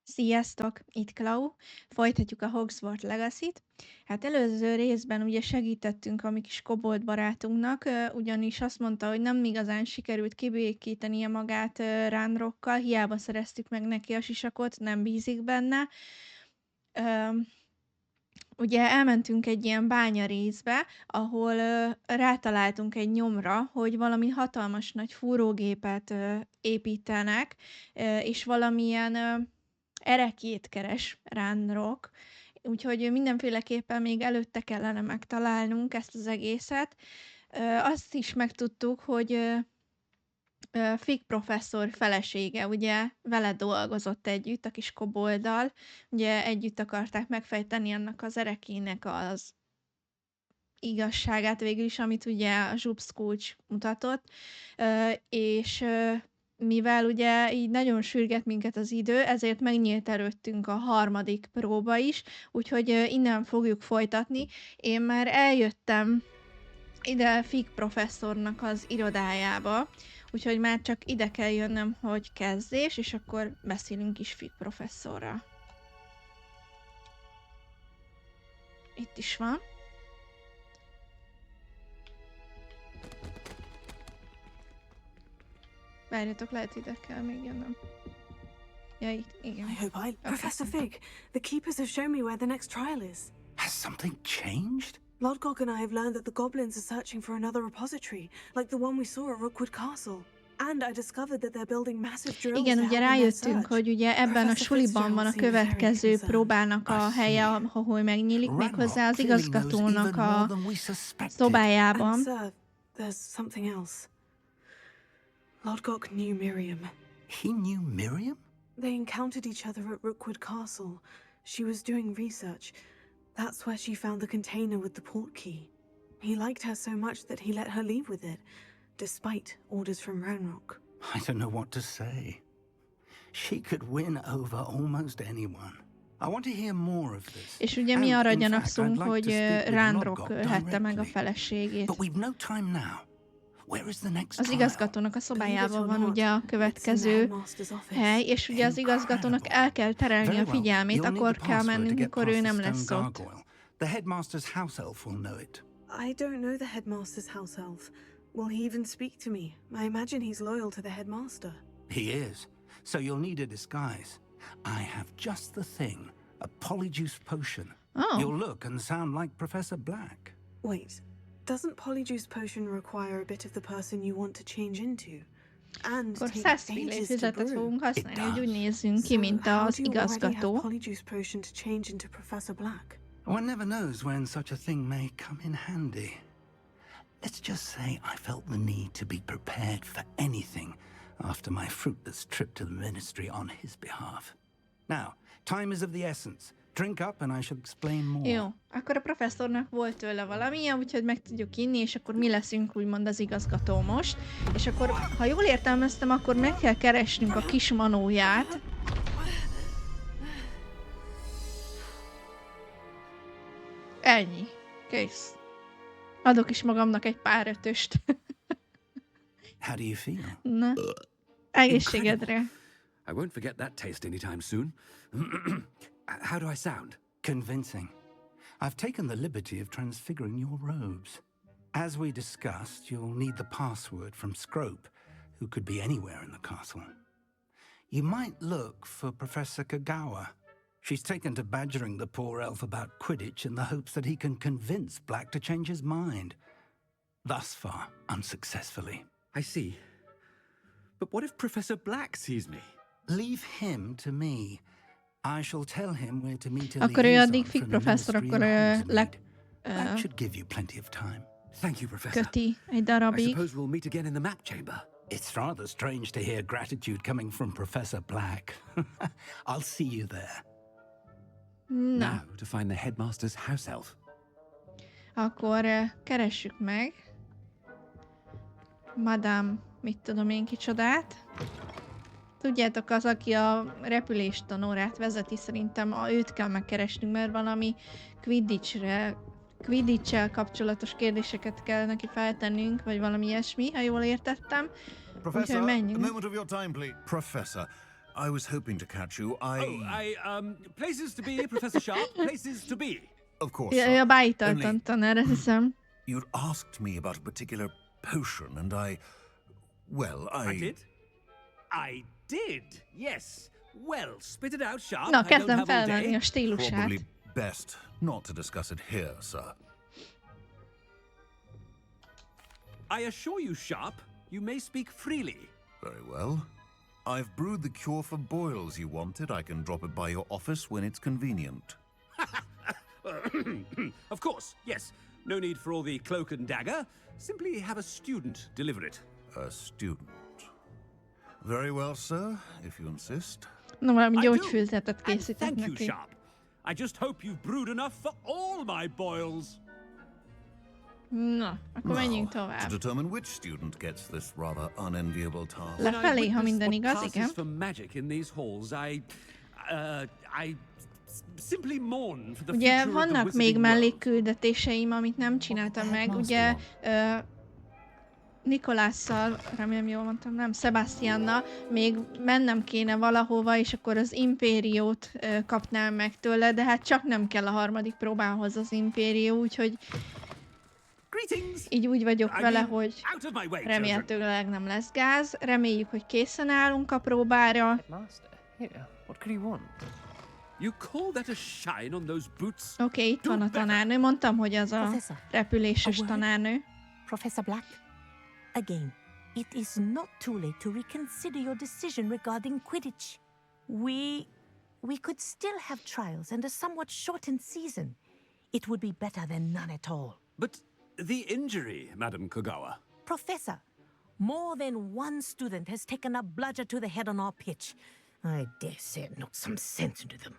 Sziasztok! Itt Klau. Folytatjuk a Hogwarts Legacy-t. Hát előző részben ugye segítettünk a mi kis kobold barátunknak, ugyanis azt mondta, hogy nem igazán sikerült kibékítenie magát ránrokkal, hiába szereztük meg neki a sisakot, nem bízik benne. Ö, Ugye elmentünk egy ilyen bánya részbe, ahol rátaláltunk egy nyomra, hogy valami hatalmas nagy fúrógépet építenek, és valamilyen ereklyét keres Ránrok, úgyhogy mindenféleképpen még előtte kellene megtalálnunk ezt az egészet. Azt is megtudtuk, hogy Fig professzor felesége, ugye vele dolgozott együtt, a kis kobolddal, ugye együtt akarták megfejteni annak az erekének az igazságát végül is, amit ugye a zsupszkulcs mutatott, és mivel ugye így nagyon sürget minket az idő, ezért megnyílt előttünk a harmadik próba is, úgyhogy innen fogjuk folytatni. Én már eljöttem ide Fig professzornak az irodájába, úgyhogy már csak ide kell jönnöm, hogy kezdés, és akkor beszélünk is Fig professzorral. Itt is van. Várjatok, lehet ide kell még jönnöm. Ja, itt, igen. I hope Professor Fig, the keepers have shown me where the next trial is. Has something changed? Lodgok and I have learned that the goblins are searching for another repository, like the one we saw at Rookwood Castle. And I discovered that they're building massive drills. Igen, ugye rájöttünk, hogy ugye ebben a suliban van a következő próbának a helye, ahol megnyílik, méghozzá az igazgatónak a szobájában. Sir, there's something else. Lodgok knew Miriam. He knew Miriam? They encountered each other at Rookwood Castle. She was doing research. That's where she found the container with the port key. He liked her so much that he let her leave with it, despite orders from Ranrock. I don't know what to say. She could win over almost anyone. I want to hear more of this. És ugye mi arra gyanakszunk, hogy Ranrock ölhette meg a feleségét. But we've no time now. Where is the next Az igazgatónak a szobájában van ugye a következő hely, és ugye az igazgatónak el kell terelni a figyelmét, akkor kell mennünk, mikor ő nem lesz ott. The headmaster's house elf will know it. I don't know the headmaster's house elf. Will he even speak to me? I imagine he's loyal to the headmaster. He is. So you'll need a disguise. I have just the thing. A polyjuice potion. Oh. You'll look and sound like Professor Black. Wait, doesn't Polyjuice potion require a bit of the person you want to change into? And Akkor take 100 ages to filléfizetet brew. fogunk használni, hogy úgy nézzünk ki, mint how az do you already have igazgató. Polyjuice potion to change into Professor Black? One never knows when such a thing may come in handy. Let's just say I felt the need to be prepared for anything after my fruitless trip to the ministry on his behalf. Now, time is of the essence. Drink up and I shall explain more. Jó, akkor a professzornak volt tőle valamilyen, úgyhogy meg tudjuk inni, és akkor mi leszünk úgymond az igazgató most. És akkor, ha jól értelmeztem, akkor meg kell keresnünk a kis manóját. Ennyi. Kész. Adok is magamnak egy pár ötöst. How do you feel? Na, egészségedre. I won't forget that taste anytime soon. How do I sound? Convincing. I've taken the liberty of transfiguring your robes. As we discussed, you'll need the password from Scrope, who could be anywhere in the castle. You might look for Professor Kagawa. She's taken to badgering the poor elf about Quidditch in the hopes that he can convince Black to change his mind. Thus far, unsuccessfully. I see. But what if Professor Black sees me? Leave him to me. I shall tell him where to meet a Akkor ő liaison addig from Fig the professzor, ministry akkor in Hogsmeade. That should give you plenty of time. Thank you, Professor. köti egy I darabig. suppose we'll meet again in the map chamber. It's rather strange to hear gratitude coming from Professor Black. I'll see you there. Na, Now to find the headmaster's house elf. akkor keressük meg Madame, mit tudom én kicsodát. Tudjátok, az, aki a repüléstanórát vezeti, szerintem őt kell megkeresnünk, mert valami Quidditch-el kapcsolatos kérdéseket kell neki feltennünk, vagy valami ilyesmi, ha jól értettem. Professor, menjünk. a moment of your time, please. Professor, I was hoping to catch you. Places to be, Professor Sharp, places to be. Of course, Ja, sir. beállítatlan tanár, azt hiszem. You'd asked me about a particular potion, and well, I did? I did, yes. Well, spit it out, Sharp. Na, I don't kezdem have all felvenni day. a stílusát. Probably best not to discuss it here, sir. I assure you, Sharp, you may speak freely. Very well. I've brewed the cure for boils you wanted. I can drop it by your office when it's convenient. Of course, yes. No need for all the cloak and dagger. Simply have a student deliver it. A student. Very well, sir, if you insist. Na, valami I do. gyógyfőzetet And készítek thank you, neki. Sharp. I just hope you've brewed enough for all my boils. Na, akkor menjünk To tovább. determine which student gets this rather unenviable task. Le- Lefelé, ha When I minden witness igaz, what igen. passes for magic in these halls, I simply mourn for the Ugye future of the vannak még wizarding world. mellékküldetéseim, amit nem csináltam meg. Ugye Nikolásszal, remélem jól mondtam, nem, Sebastiannal még mennem kéne valahova, és akkor az impériót kapnám meg tőle, de hát csak nem kell a harmadik próbához az impérió, úgyhogy Greetings. így úgy vagyok I vele, mean, hogy out of my way, children. remélhetőleg nem lesz gáz. Reméljük, hogy készen állunk a próbára. Master, here, what could he want? You call that a shine on those boots? Oké, itt van a tanárnő. Mondtam, hogy az a Professor, repüléses a word? tanárnő. Professor Black, again, it is not too late to reconsider your decision regarding Quidditch. We could still have trials and a somewhat shortened season. It would be better than none at all. But the injury, Madam Kogawa. Professor, more than one student has taken a bludger to the head on our pitch. I dare say it knocked some sense into them.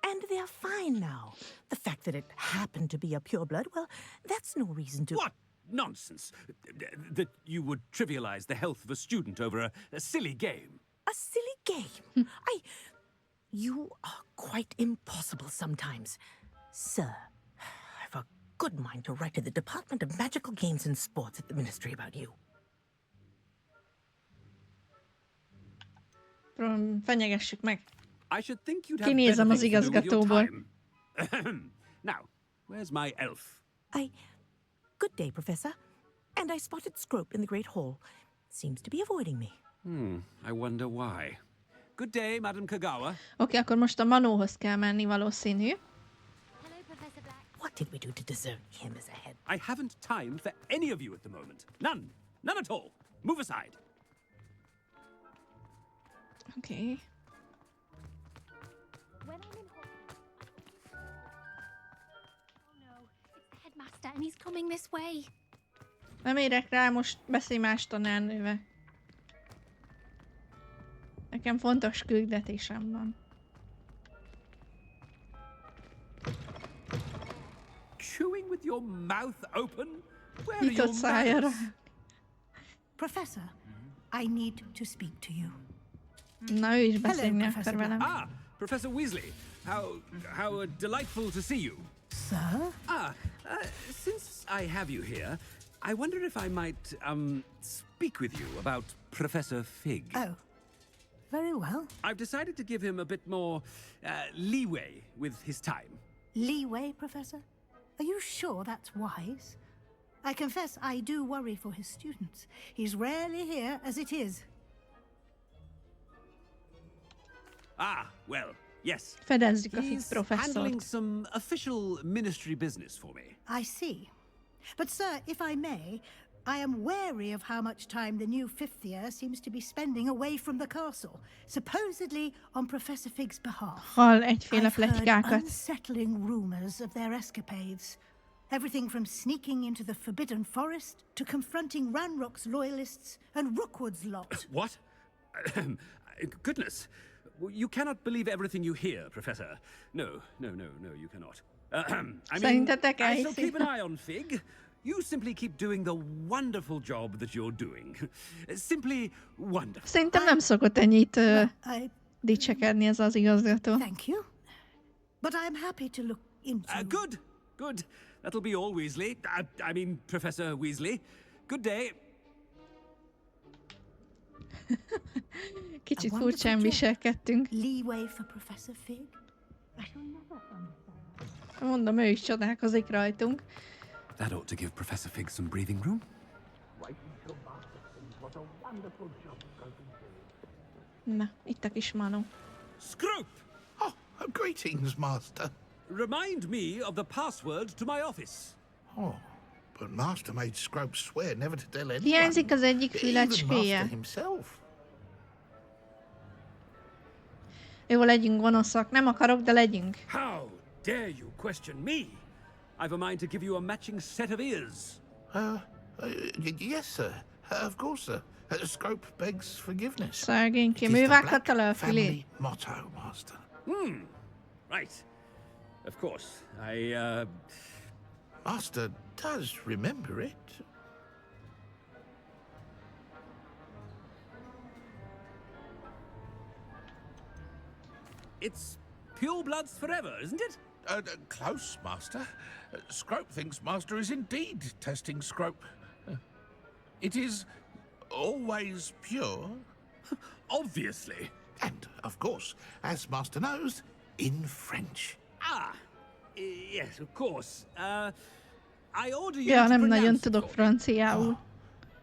And they're fine now. The fact that it happened to be a pureblood, well, that's no reason to... What nonsense! That you would trivialize the health of a student over a silly game. A silly game? You are quite impossible sometimes. Sir, I've a good mind to write to the Department of Magical Games and Sports at the Ministry about you. Fenyegessük meg. I should think you'd have Kinézem better az things to do with your igazgatóból. time. Now, where's my elf? Good day, Professor. And I spotted Scrope in the Great Hall. Seems to be avoiding me. I wonder why. Good day, Madam Kogawa. Oké, akkor most a Manóhoz kell menni valószínű. Hello, Professor Black. What did we do to deserve him as a head? I haven't time for any of you at the moment. None. None at all. Move aside. Oké. When I'm in Hogwarts. Oh no, it's the headmaster and he's coming this way. Nem érek rá, most beszélj más tanárnővel. Nekem fontos küldetésem van. Chewing with your mouth open? Where are your Nyitott szájára. manners? Professor, I need to speak to you. Na, ő is beszélni akar Professor velem. Ah, Professor Weasley. How delightful to see you. Sir? Since I have you here, I wonder if I might, speak with you about Professor Fig. Oh, very well. I've decided to give him a bit more, leeway with his time. Leeway, Professor? Are you sure that's wise? I confess I do worry for his students. He's rarely here as it is. Ah, well, yes. Fedezzük a He's Fig handling professzort. some official ministry business for me. I see. But, sir, if I may, I am wary of how much time the new fifth year seems to be spending away from the castle, supposedly on Professor Fig's behalf. Hall egyféle I've heard pletykákat. unsettling rumors of their escapades. Everything from sneaking into the Forbidden Forest to confronting Ranrock's loyalists and Rookwood's lot. What? Goodness. You cannot believe everything you hear, Professor. No, you cannot. I mean, Szerintetek I shall keep an elhiszi? eye on Fig. You simply keep doing the wonderful job that you're doing. Simply wonderful. Szerintem nem szokott ennyit I dicsekedni ez az igazgató. thank you. But I'm happy to look into... Good. That'll be all, Weasley. I mean, Professor Weasley. Good day. Kicsit wonderful furcsán job. viselkedtünk. Leeway for Professor Fig? I shall never understand. Mondom, ő is csodálkozik rajtunk. That ought to give Professor Fig some breathing room. Na, itt a kis Manó. Scrope! Oh, greetings, Master. Remind me of the password to my office. Oh, but Master made Scrope swear never to tell anyone. Hiányzik az egyik Even fülecskéje. Master himself. Jó, legyünk gonoszak. Nem akarok, de legyünk. How dare you question me? I've a mind to give you a matching set of ears. Yes, sir. Of course, sir. Scrope begs forgiveness. Szegénykém, It is ő the vághatta le a Black fülét. family motto, Master. Right. Of course. Master does remember it. It's pure bloods forever, isn't it? Close, Master. Scrope thinks Master is indeed testing Scrope. It is always pure. Obviously. And, of course, as Master knows, in French. Yes, of course. I order you Ja, to nem nagyon pronounce it tudok for me. franciául.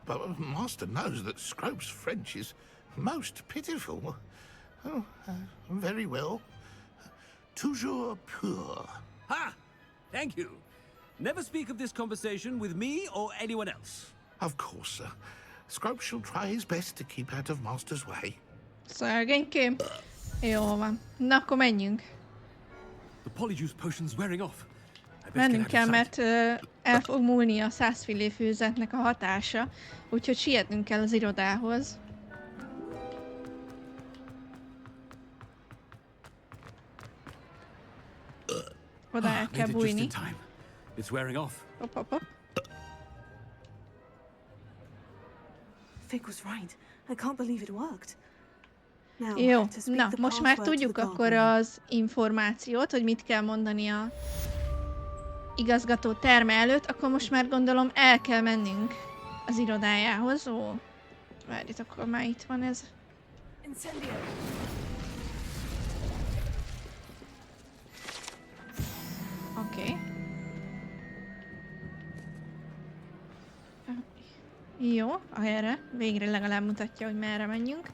But Master knows that Scrope's French is most pitiful. Oh, very well. Toujours pur. Ha! Thank you. Never speak of this conversation with me or anyone else. Of course, sir. Scrope shall try his best to keep out of Master's way. Szegénykém. Jó van. Na, akkor menjünk. The polyjuice potion's wearing off. I best get Mennünk out of kell, sight. mert el fog múlni a 100 fillé főzetnek a hatása, úgyhogy sietnünk kell az irodához. Oda el kell Made it just in bújni. time. It's wearing off. Hopp, hopp, hopp. Fig was right. I can't believe it worked. Now, Jó, to speak na, the most már password to tudjuk the akkor gargoyle. az információt, hogy mit kell mondani a igazgató terme előtt, akkor most már gondolom el kell mennünk az irodájához. Ó, várjatok, akkor már itt van ez. Incendio. Oké. Jó, erre. Végre legalább mutatja, hogy merre menjünk.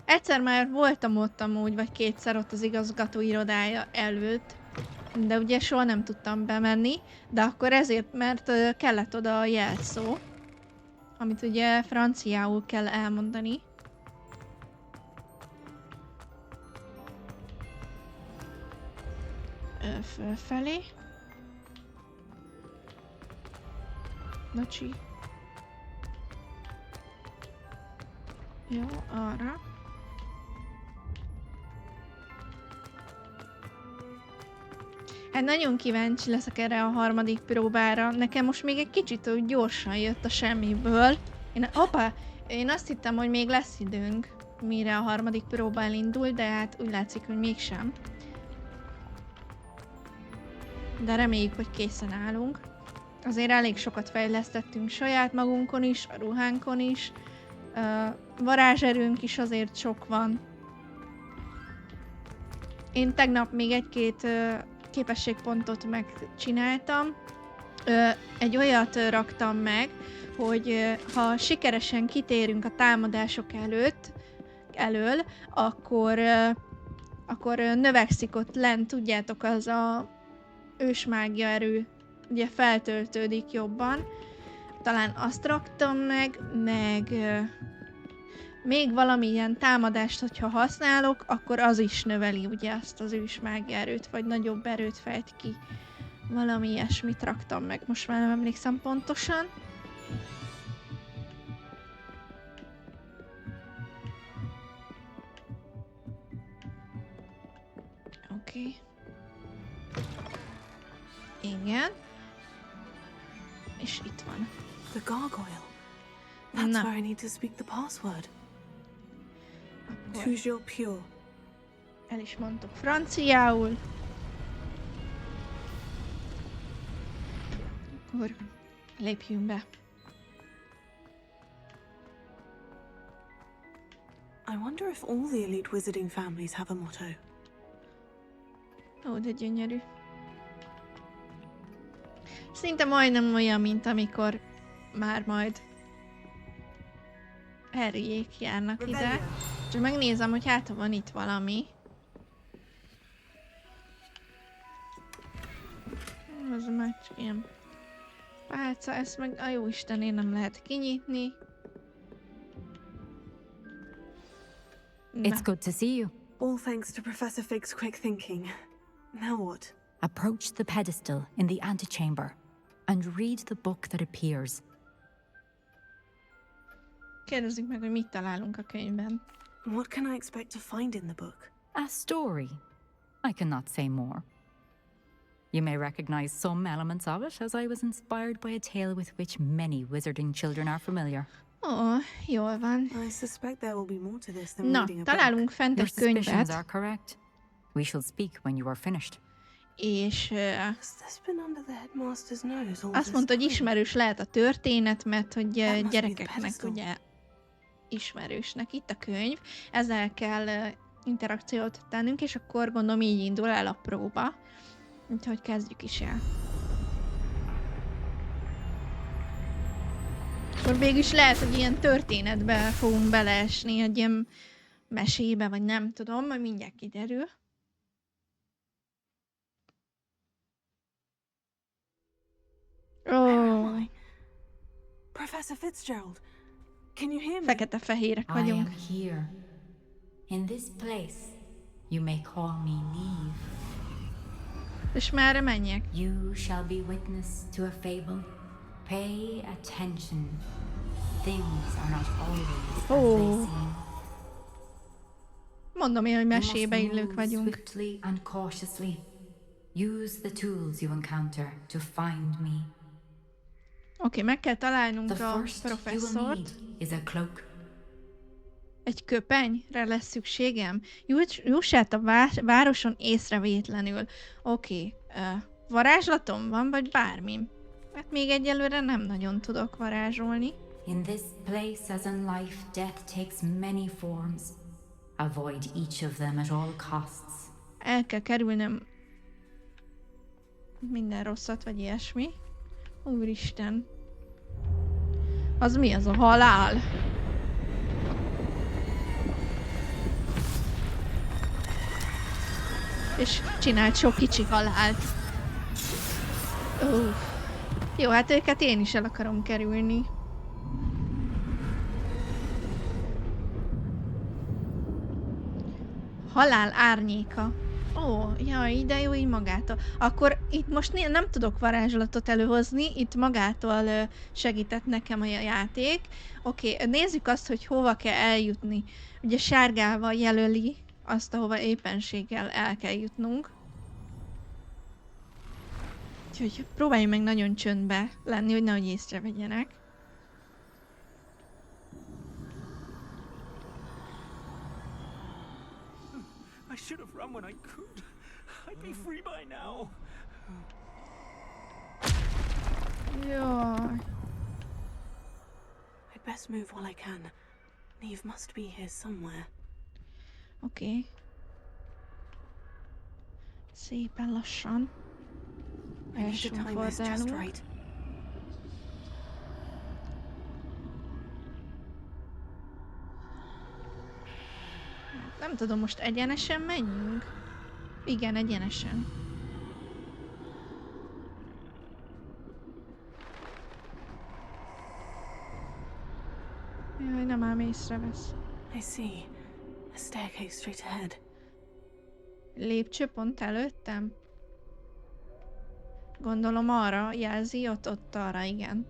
Egyszer már voltam ott amúgy, vagy kétszer ott az igazgató irodája előtt, de ugye soha nem tudtam bemenni, de akkor ezért, mert kellett oda a jelszó, amit ugye franciául kell elmondani. Fölfelé. Bocsi. Jó, arra. Hát nagyon kíváncsi leszek erre a harmadik próbára. Nekem most még egy kicsit úgy gyorsan jött a semmiből. Én azt hittem, hogy még lesz időnk, mire a harmadik próba elindul, de hát úgy látszik, hogy mégsem. De reméljük, hogy készen állunk. Azért elég sokat fejlesztettünk saját magunkon is, a ruhánkon is. Varázserőnk is azért sok van. Én tegnap még egy-két képességpontot megcsináltam. Egy olyat raktam meg, hogy ha sikeresen kitérünk a támadások elől, akkor növekszik ott lent, tudjátok, az a ősmágia erő, ugye feltöltődik jobban. Talán azt raktam meg, még valamilyen támadást, hogyha használok, akkor az is növeli ugye azt az ősmágia erőt, vagy nagyobb erőt fejt ki. Valami ilyesmit raktam meg, most már nem emlékszem pontosan. Oké. Igen. És itt van. The gargoyle. That's Na. where I need to speak the password. Akkor Toujours pure. el is mondtuk franciául. Akkor lépjünk be. I I wonder if all the elite wizarding families have a motto. Ó, de gyönyörű. Szinte majdnem olyan, mint amikor már majd Harryék járnak ide. Csak megnézem, hogy hát van itt valami. Az már csak ilyen pálca, ezt meg a jóistenén nem lehet kinyitni. It's good to see you. All thanks to Professor Fig's quick thinking. Now what? Approach the pedestal in the antechamber and read the book that appears. Kérdezzük meg, hogy mit találunk a könyvben. What can I expect to find in the book? A story. I cannot say more. You may recognize some elements of it, as I was inspired by a tale with which many wizarding children are familiar. Ó, jól van. I suspect there will be more to this than Na, reading a találunk book. fent Your egy suspicions are könyvet, correct. We shall speak when you are finished. és Has this been under the headmaster's nose all azt this mondta, hogy time? ismerős lehet a történet, mert hogy That must be the gyerekeknek pedestal. ugye ismerősnek itt a könyv. Ezzel kell interakciót tennünk, és akkor gondolom így indul el a próba. Úgyhogy kezdjük is el. Akkor végülis lehet, hogy ilyen történetbe fogunk beleesni, egy ilyen mesébe, vagy nem tudom, majd mindjárt kiderül. Where am Ó, I? Professor Fitzgerald, can you hear me? fekete-fehérek I vagyunk. am here. In this place, you may call me Niamh. És merre menjek? You shall be witness to a fable. Pay attention. Things are not always as they Oh. seem. Mondom én, hogy You must mesébe illők move vagyunk. swiftly and cautiously. Use the tools you encounter to find me. Oké, meg kell találnunk The a first you will professzort. need is a cloak. Egy köpenyre lesz szükségem? Jussát a városon észrevétlenül. Oké, varázslatom van, vagy bármi? Hát még egyelőre nem nagyon tudok varázsolni. In this place, as in life, death takes many forms. Avoid each of them at all costs. El kell kerülnöm minden rosszat, vagy ilyesmi. Úristen. Az mi az a halál? És csinált sok kicsi halált. Jó, hát őket én is el akarom kerülni. Halál árnyéka. Ó, jaj, de jó így magától. Akkor itt most nem tudok varázslatot előhozni, itt magától segített nekem a játék. Oké, nézzük azt, hogy hova kell eljutni. Ugye sárgával jelöli azt, ahova éppenséggel el kell jutnunk. Úgyhogy próbáljunk meg nagyon csöndbe lenni, hogy nehogy észrevegyenek. I should have run when I could. I'd be free by now. Jaj. I'd best move while I can. Niamh must be here somewhere. Oké. Szépen lassan. I need to time this just Fordálunk. right. Nem tudom, most egyenesen menjünk? Igen, egyenesen. Jaj, nem ám észrevesz. I see. A staircase straight ahead. Lépcső pont előttem? Gondolom arra jelzi, ott arra, igen.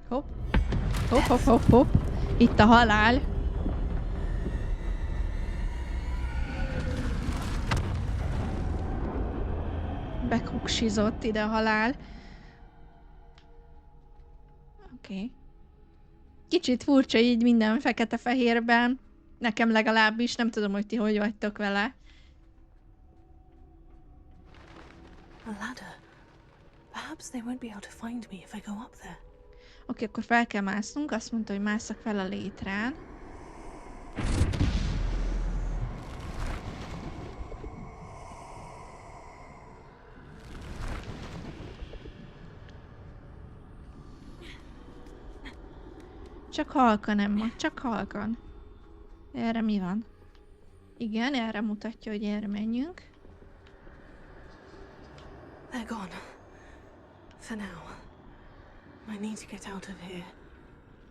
Hopp. Hopp, hopp, hopp, hopp. Itt a halál. Bekuksizott ide a halál. Oké. Kicsit furcsa így minden fekete-fehérben. Nekem legalábbis, nem tudom, hogy ti hogy vagytok vele. A ladder. Perhaps they won't be able to find me if I go up there. Oké, akkor fel kell másznunk. Azt mondta, hogy másszak fel a létrán. Csak halkan, Emma, csak halkan. Erre mi van? Igen, erre mutatja, hogy erre menjünk. They're gone. For now. I need to get out of here.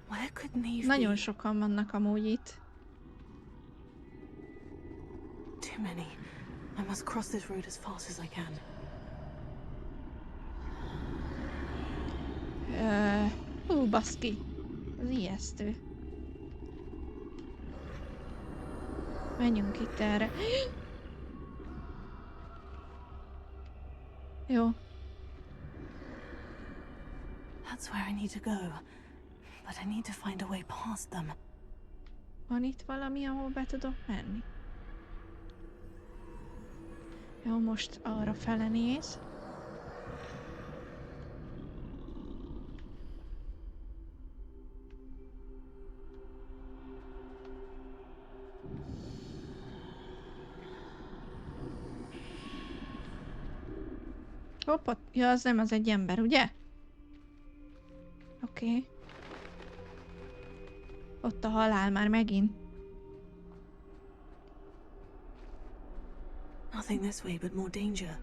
Where could Niamh Nagyon be? sokan vannak amúgy itt. Too many. I must cross this road as fast as I can. Baszki. Ez ijesztő. Menjünk itt erre. Jó. That's where I need to go. But I need to find a way past them. Van itt valami, ahol be tudok menni? Jó, most arra fele néz. Hoppá, ja, az nem, az egy ember, ugye? Oké. Ott a halál már megint. Nothing this way but more danger.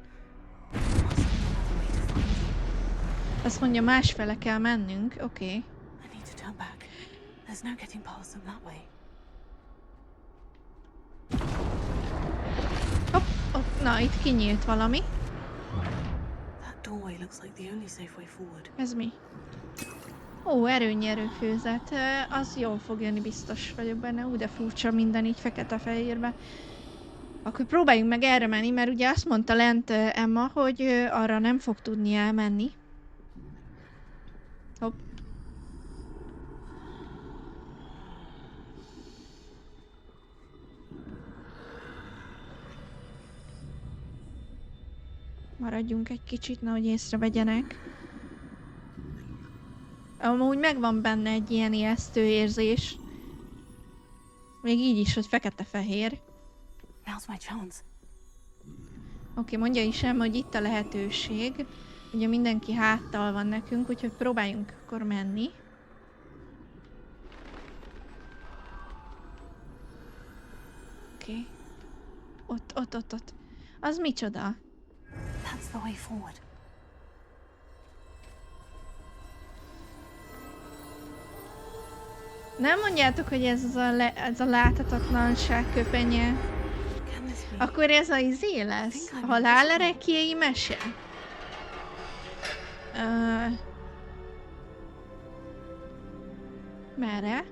There must be another way to find you. Azt mondja, másfele kell mennünk, oké. I need to turn back. There's no getting past them that way. Hopp, na, itt kinyílt valami. That doorway looks like the only safe way forward. Ez mi? Ó, erőnyerő főzet. Az jól fog jönni, biztos vagyok benne. De furcsa minden így fekete-fehérbe. Akkor próbáljunk meg erre menni, mert ugye azt mondta lent Emma, hogy arra nem fog tudni elmenni. Hopp. Maradjunk egy kicsit, nehogy észrevegyenek. Amúgy megvan benne egy ilyen ijesztő érzés. Még így is, hogy fekete-fehér. Now's my chance. Oké, mondja is Emma, hogy itt a lehetőség. Ugye mindenki háttal van nekünk, úgyhogy próbáljunk akkor menni. Oké. Ott. Az micsoda? That's the way forward. Nem mondjátok, hogy ez a láthatatlanság köpenye. Can this be? Akkor ez a izé lesz? A halálerekéi mese? Merre?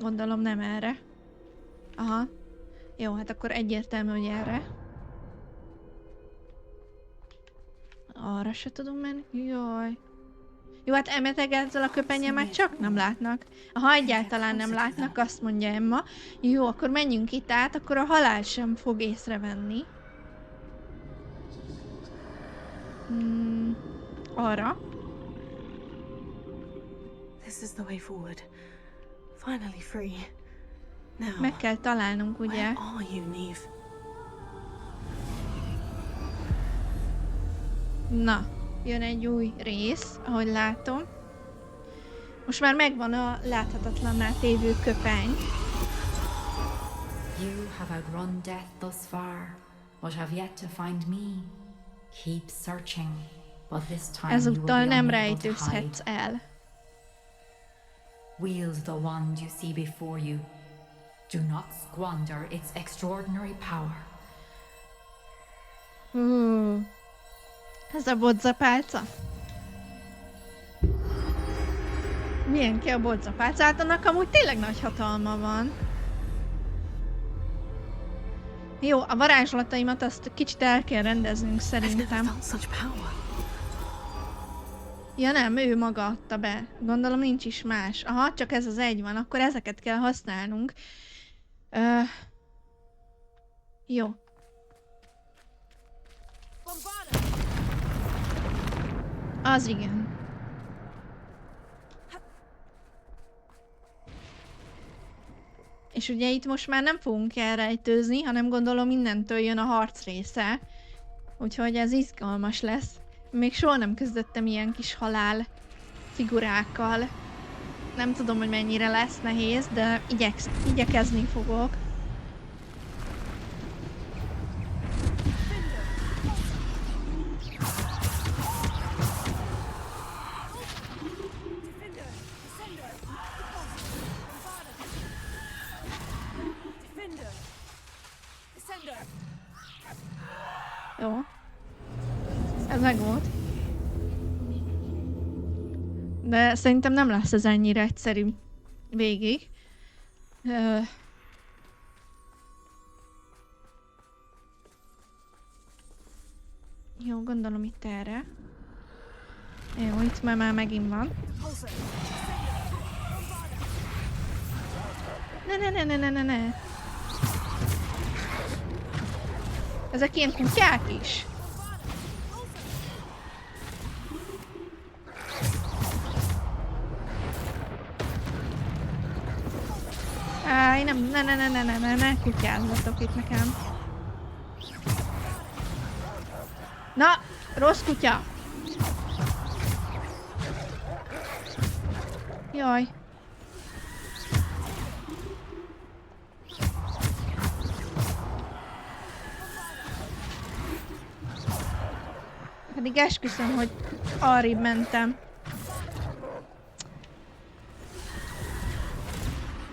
Gondolom nem erre. Aha. Jó, hát akkor egyértelmű, hogy erre. Arra se tudom menni. Jaj. Jó, hát emeteg ezzel a köpenyemmel csak nem látnak. Ha egyáltalán nem látnak, azt mondja Emma. Jó, akkor menjünk itt át, akkor a halál sem fog észrevenni. Arra. This is the way forward. Finally free. Now, Meg kell találnunk, ugye? where are you, Niamh? Na, jön egy új rész, ahogy látom. Most már megvan a láthatatlanná tévő köpeny. You have outrun death thus far, but have yet to find me. Keep searching, but this time you will Ezúttal be nem unable to rejtőzhetsz hide. el. Wield the wand you see before you. Do not squander its extraordinary power. Ez a bodzapálca? Milyen ki a bodzapálcát? Annak amúgy tényleg nagy hatalma van. Jó, a varázslataimat azt kicsit el kell rendeznünk I've never szerintem. felt such power. Ja nem, ő maga adta be. Gondolom nincs is más. Aha, csak ez az egy van, akkor ezeket kell használnunk. Jó. Az igen. És ugye itt most már nem fogunk elrejtőzni, hanem gondolom innentől jön a harc része. Úgyhogy ez izgalmas lesz. Még soha nem küzdöttem ilyen kis halál figurákkal. Nem tudom, hogy mennyire lesz nehéz, de igyekezni fogok. Jó. Ez meg volt. De szerintem nem lesz ez ennyire egyszerű végig. Jó, gondolom itt erre. Jó, itt már megint van. Ne. Ezek ilyen kutyák is. Áj, nem, ne kutyázzatok itt nekem. Na, rossz kutya. Jaj. Pedig esküszöm, hogy arrébb mentem.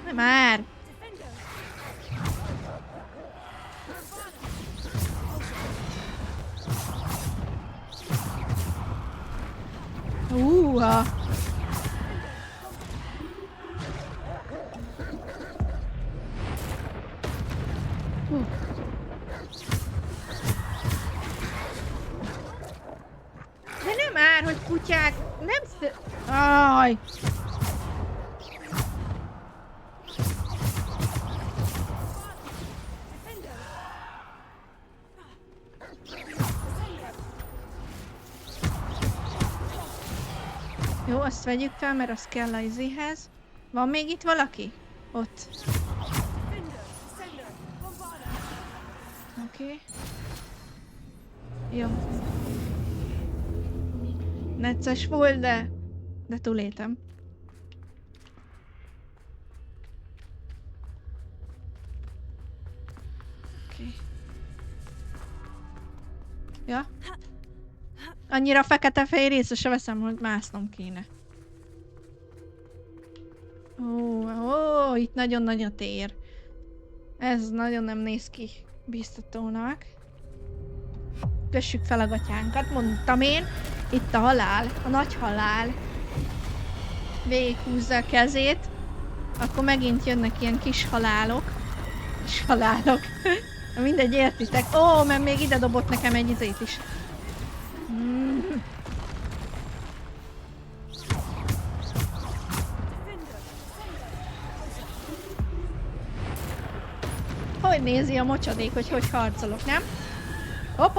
Nem már! Húha! De nem már, hogy kutyák, nem Aj! Jó, azt vegyük fel, mert az kell a izéhez. Van még itt valaki? Ott. Oké. Jó. Necces volt, de túléltem. Oké. Ja. Annyira fekete-fehér észre se veszem, hogy másznom kéne. Ó, itt nagyon nagy a tér. Ez nagyon nem néz ki biztatónak. Kössük fel a gatyánkat, mondtam én. Itt a halál, a nagy halál. Végighúzza a kezét. Akkor megint jönnek ilyen kis halálok. Kis halálok. Mindegy, értitek. Ó, mert még ide dobott nekem egy izét is. Hogy nézi a mocsadék, hogy harcolok, nem? Hopp.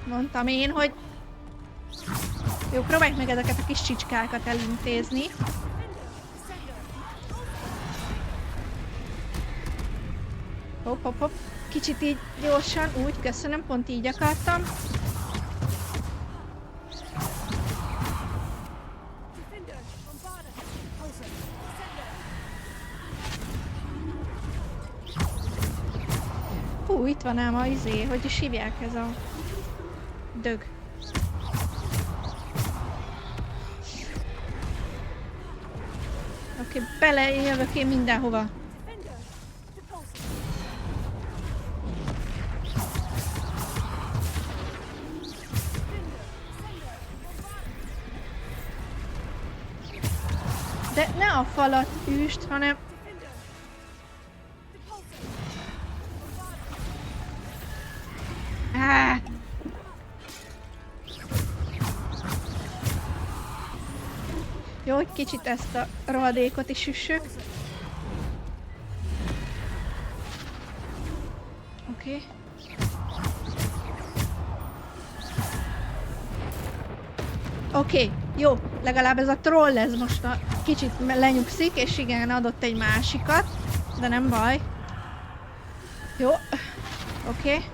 Mondtam én, hogy... Jó, próbáljuk meg ezeket a kis csicskákat elintézni. Hopp. Kicsit így gyorsan, úgy, köszönöm, pont így akartam. Hú, itt van ám a izé, hogy is hívják ez a dög. Oké, belejövök én mindenhova. De ne a falat üst, hanem... Jó, hogy kicsit ezt a rohadékot is üssük. Oké. Oké, jó, legalább ez a troll ez most kicsit lenyugszik, és igen, adott egy másikat, de nem baj. Jó, oké.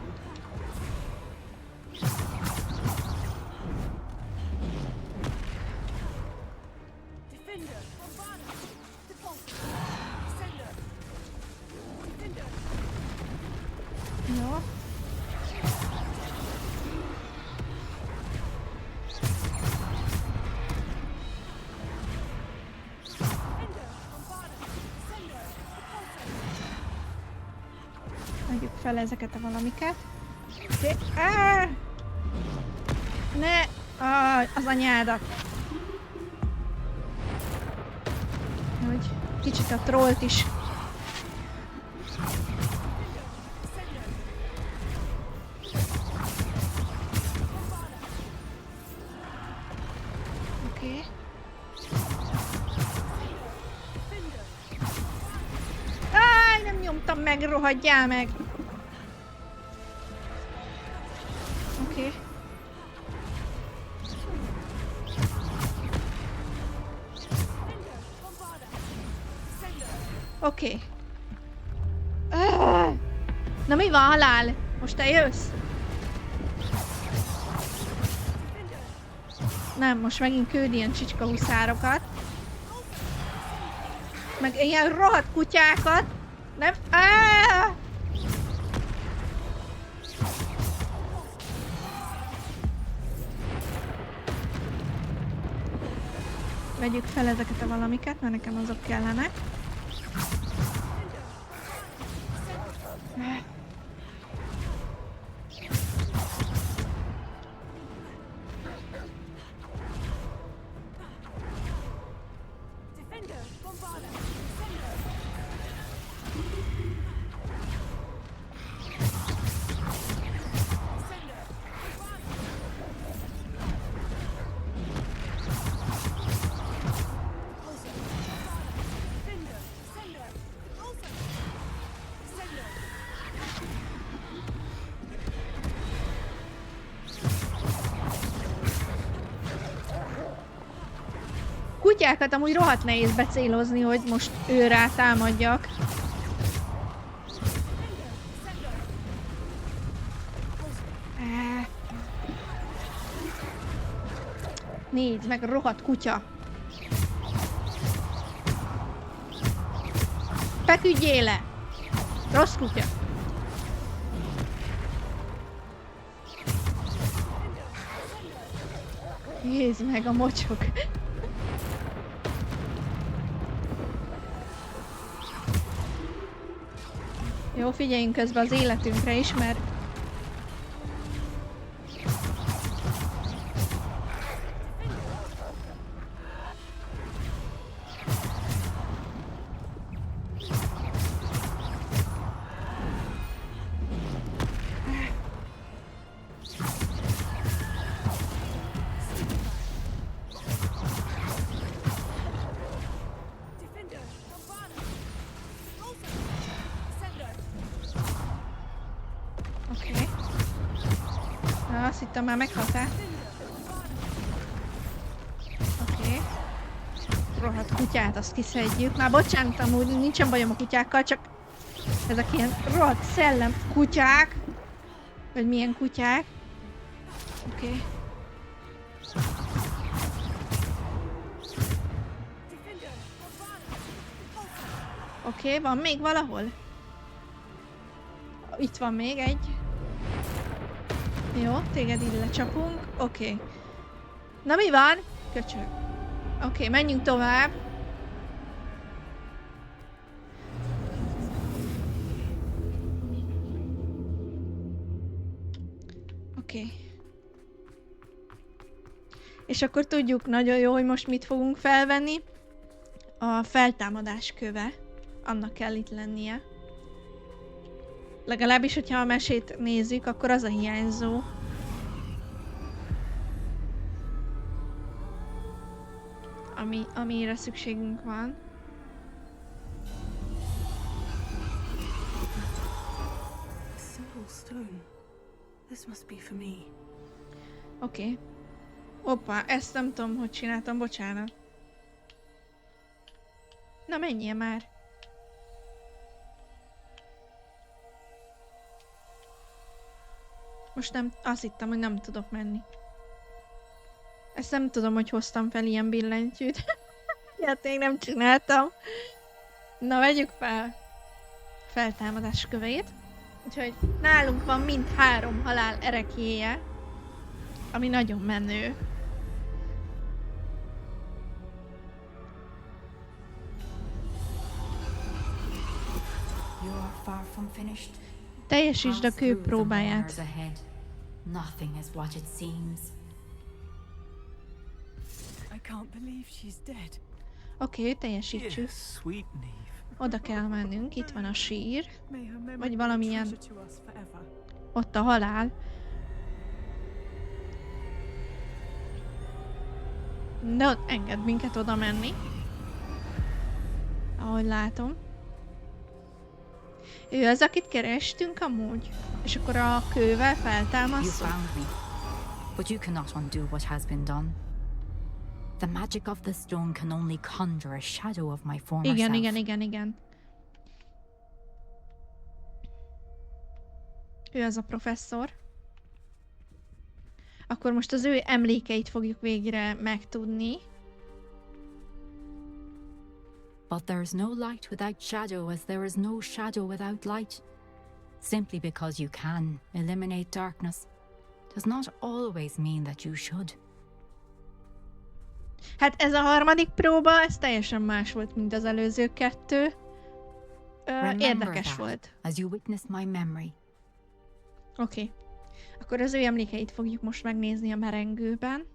Jó. Vegyük fel ezeket a valamiket. Ne! Az anyádat! Hogy kicsit a trollt is. Oké. Nem nyomtam meg, rohadjál meg! Oké. Oké. Na mi van, halál? Most te jössz? Nem, most megint küld ilyen csicskahuszárokat. Meg ilyen rohadt kutyákat. Nem. Vegyük fel ezeket a valamiket, mert nekem azok kellenek. Kutyákat amúgy rohadt nehéz becélozni, hogy most őrá támadjak. Nézd meg, rohadt kutya! Feküdjél le! Rossz kutya! Nézd meg a mocsok! Jó, figyeljünk közben az életünkre is, mert... Azt hittem már meghaltál. Oké. Rohadt kutyát, azt kiszedjük. Már bocsánat, amúgy nincsen bajom a kutyákkal, csak ezek ilyen rohadt szellem kutyák. Vagy milyen kutyák. Oké. Oké, van még valahol? Itt van még egy. Jó, téged így lecsapunk. Oké. Na mi van? Köcsög. Oké, menjünk tovább. Oké. És akkor tudjuk nagyon jó, hogy most mit fogunk felvenni. A feltámadás köve. Annak kell itt lennie. Legalábbis, hogyha a mesét nézzük, akkor az a hiányzó. Amire szükségünk van. Oké. Hoppá, ezt nem tudom, hogy csináltam, bocsánat. Na, menjél már. Most nem, azt hittem, hogy nem tudok menni. Ezt nem tudom, hogy hoztam fel ilyen billentyűt. Ilyet még nem csináltam. Na, vegyük fel. Feltámadás köveit. Úgyhogy nálunk van mind 3 halál ereklyéje. Ami nagyon menő. Teljesítsd a kő próbáját. Nothing is what it seems. I can't believe she's dead. Oké, teljesítsük. Oda kell mennünk, itt van a sír. Vagy valamilyen... Ott a halál. De ott enged minket oda menni. Ahogy látom. Ő az, akit kerestünk amúgy. És akkor a kővel feltámasztjuk. You found me, but you cannot undo what has been done. The magic of the stone can only conjure a shadow of my former self. Igen. Ő az a professzor. Akkor most az ő emlékeit fogjuk végre megtudni. But there is no light without shadow, as there is no shadow without light. Simply because you can eliminate darkness does not always mean that you should. Hát ez a harmadik próba, ez teljesen más volt, mint az előző 2. Érdekes volt. As you witnessed my memory. Oké. Akkor az ő emlékeit fogjuk most megnézni a merengőben.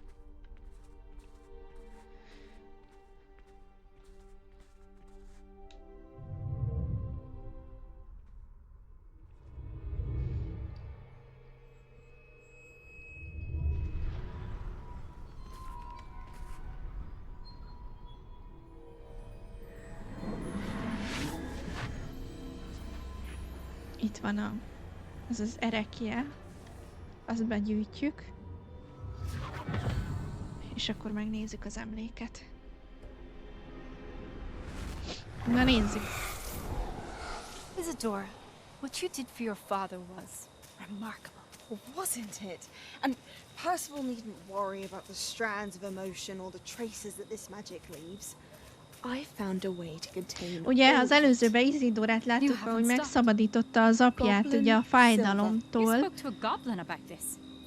Itt van ez az erekje. Azt begyűjtjük. És akkor megnézzük az emléket. Na nézzük. Isadora, what you did for your father was remarkable, wasn't it? And Percival needn't worry about the strands of emotion or the traces that this magic leaves. I found a way to contain. Ugye az előzőben Isidorát láttuk, hogy megszabadította az apját ugye a fájdalomtól.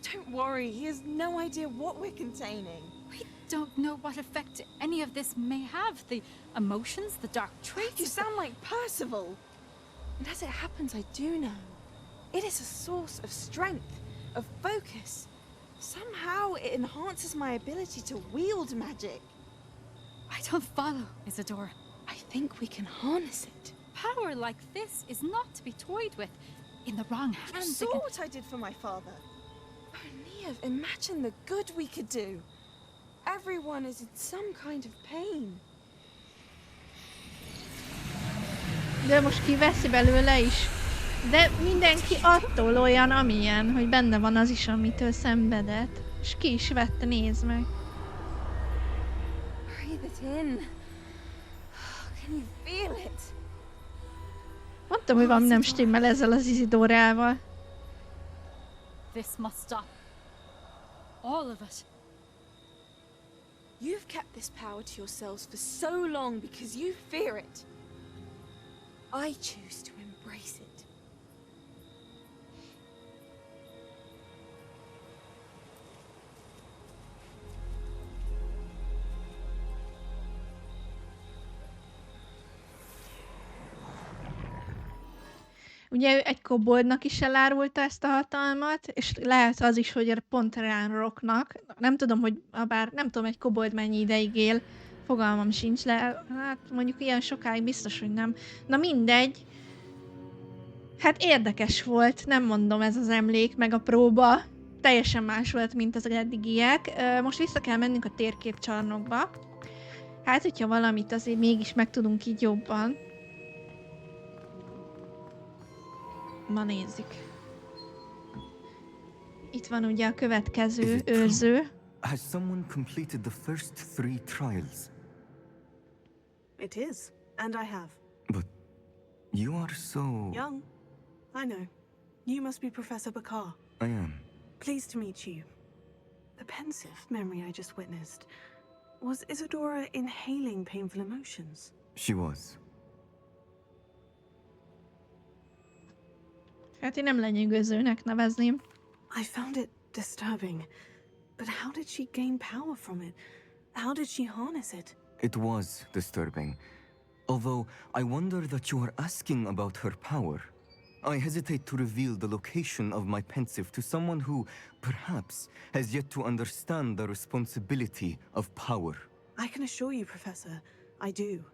Don't worry, he has no idea what we're containing. We don't know what effect any of this may have. The emotions, the dark traits. You sound like Percival. And as it happens, I do know. It is a source of strength, of focus. Somehow it enhances my ability to wield magic. I don't follow, Isadora. I think we can harness it. Power like this is not to be toyed with. In the wrong hands. You saw what I did for my father. Oh, Niamh, imagine the good we could do. Everyone is in some kind of pain. De most kiveszi belőle is. De mindenki attól olyan, amilyen, hogy benne van az is, amitől szenvedett. És ki is vette, nézd meg. Breathe it in. Can you feel it? Mondtam, hogy valami nem stimmel ezzel az Isidorával. This must stop. All of it. You've kept this power to yourselves for so long because you fear it. I choose to embrace it. Ugye ő egy koboldnak is elárulta ezt a hatalmat, és lehet az is, hogy pont ránroknak. Nem tudom, hogy bár nem tudom, egy kobold mennyi ideig él, fogalmam sincs le. Hát mondjuk ilyen sokáig biztos, hogy nem. Na mindegy. Hát érdekes volt, nem mondom, ez az emlék, meg a próba. Teljesen más volt, mint az eddigiek. Most vissza kell mennünk a térképcsarnokba. Hát, hogyha valamit azért mégis megtudunk így jobban. Ma nézzük. Itt van ugye a következő őrző. Has someone completed the first 3 trials? It is, and I have. But you are so... Young. I know. You must be Professor Bakar. I am. Pleased to meet you. The pensive memory I just witnessed. Was Isadora inhaling painful emotions? She was. Hát én nem lenyűgözőnek nevezném. I found it disturbing. But how did she gain power from it? How did she harness it? It was disturbing. Although I wonder that you are asking about her power. I hesitate to reveal the location of my pensive to someone who, perhaps, has yet to understand the responsibility of power. I can assure you, Professor, I do.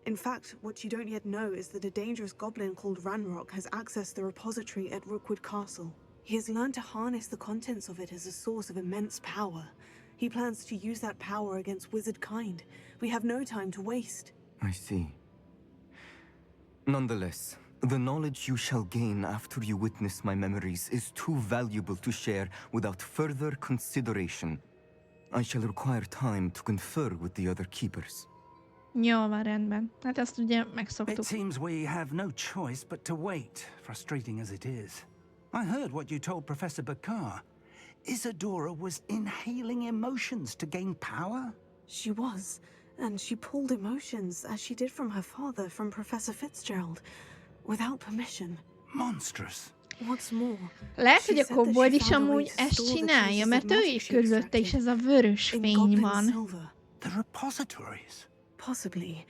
In fact, what you don't yet know is that a dangerous goblin called Ranrock has accessed the repository at Rookwood Castle. He has learned to harness the contents of it as a source of immense power. He plans to use that power against wizard kind. We have no time to waste. I see. Nonetheless, the knowledge you shall gain after you witness my memories is too valuable to share without further consideration. I shall require time to confer with the other keepers. Jó, van rendben. Hát ezt ugye megszoktuk. It seems we have no choice but to wait, frustrating as it is. I heard what you told Professor Bakar. Isadora was inhaling emotions to gain power? She was, and she pulled emotions, as she did from her father, from Professor Fitzgerald, without permission. Monstrous. What's more, lehet, hogy a kobold is amúgy ezt csinálja, mert ő is körülötte is ez a vörös fény van. The repositories. Possibly.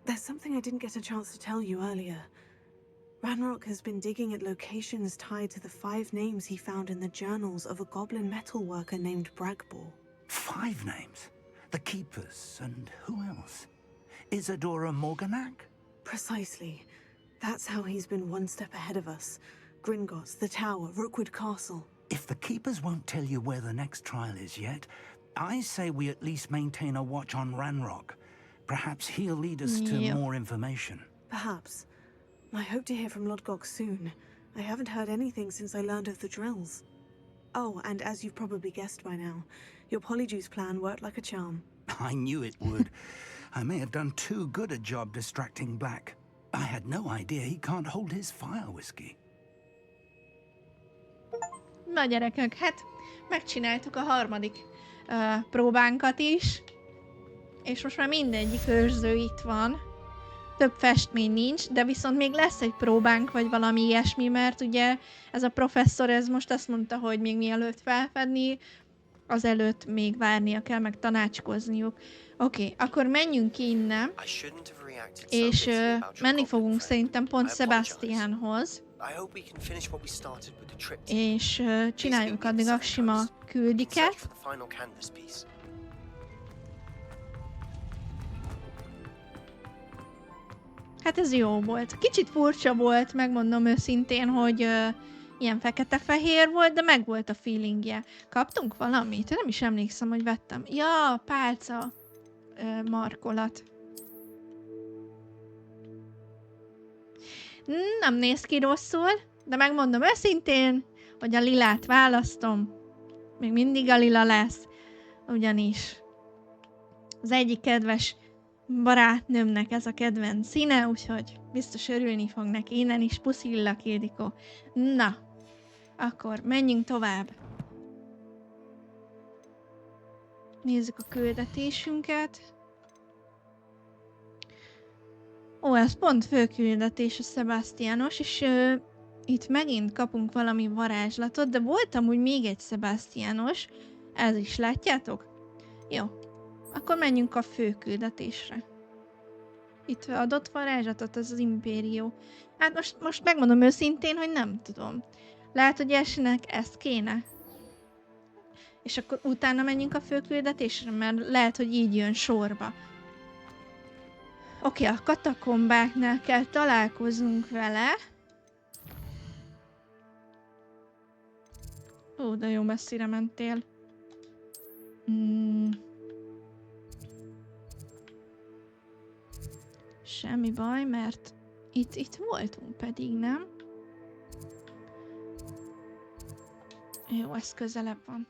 There's something I didn't get a chance to tell you earlier. Ranrock has been digging at locations tied to the 5 names he found in the journals of a goblin metalworker named Bragball. 5 names? The Keepers, and who else? Isadora Morganac? Precisely. That's how he's been one step ahead of us. Gringotts, the Tower, Rookwood Castle. If the Keepers won't tell you where the next trial is yet, I say we at least maintain a watch on Ranrock. Perhaps he'll lead us to more information. Perhaps. I hope to hear from Lodgok soon. I haven't heard anything since I learned of the drills. Oh, and as you've probably guessed by now, your Polyjuice plan worked like a charm. I knew it would. I may have done too good a job distracting Black. I had no idea he can't hold his fire whiskey. Na gyerekek, hát megcsináltuk a harmadik próbánkat is, és most már mindegyik őrző itt van. Több festmény nincs, de viszont még lesz egy próbánk, vagy valami ilyesmi, mert ugye ez a professzor, ez most azt mondta, hogy még mielőtt felfedni, azelőtt még várnia kell, meg tanácskozniuk. Oké, akkor menjünk ki innen, és menni fogunk szerintem pont Sebastianhoz, és csináljunk addig a sima küldiket. Hát ez jó volt. Kicsit furcsa volt, megmondom őszintén, hogy ilyen fekete-fehér volt, de meg volt a feelingje. Kaptunk valamit? Nem is emlékszem, hogy vettem. Ja, pálca markolat. Nem néz ki rosszul, de megmondom őszintén, hogy a lilát választom. Még mindig a lila lesz. Ugyanis az egyik kedves barátnőmnek ez a kedvenc színe, úgyhogy biztos örülni fog neki innen is. Puszillak, Ildikó. Na, akkor menjünk tovább. Nézzük a küldetésünket. Ó, ez pont főküldetés a Sebastianos, és itt megint kapunk valami varázslatot, de volt amúgy még egy Sebastianos. Ez is, látjátok? Jó. Akkor menjünk a főküldetésre. Itt adott varázslatot, az Impérió. Hát most megmondom őszintén, hogy nem tudom. Lehet, hogy elsőnek ezt kéne. És akkor utána menjünk a főküldetésre, mert lehet, hogy így jön sorba. Oké, a katakombáknál kell találkoznunk vele. Ó, de jó messzire mentél. Semmi baj, mert itt voltunk pedig, nem? Jó, ez közelebb van.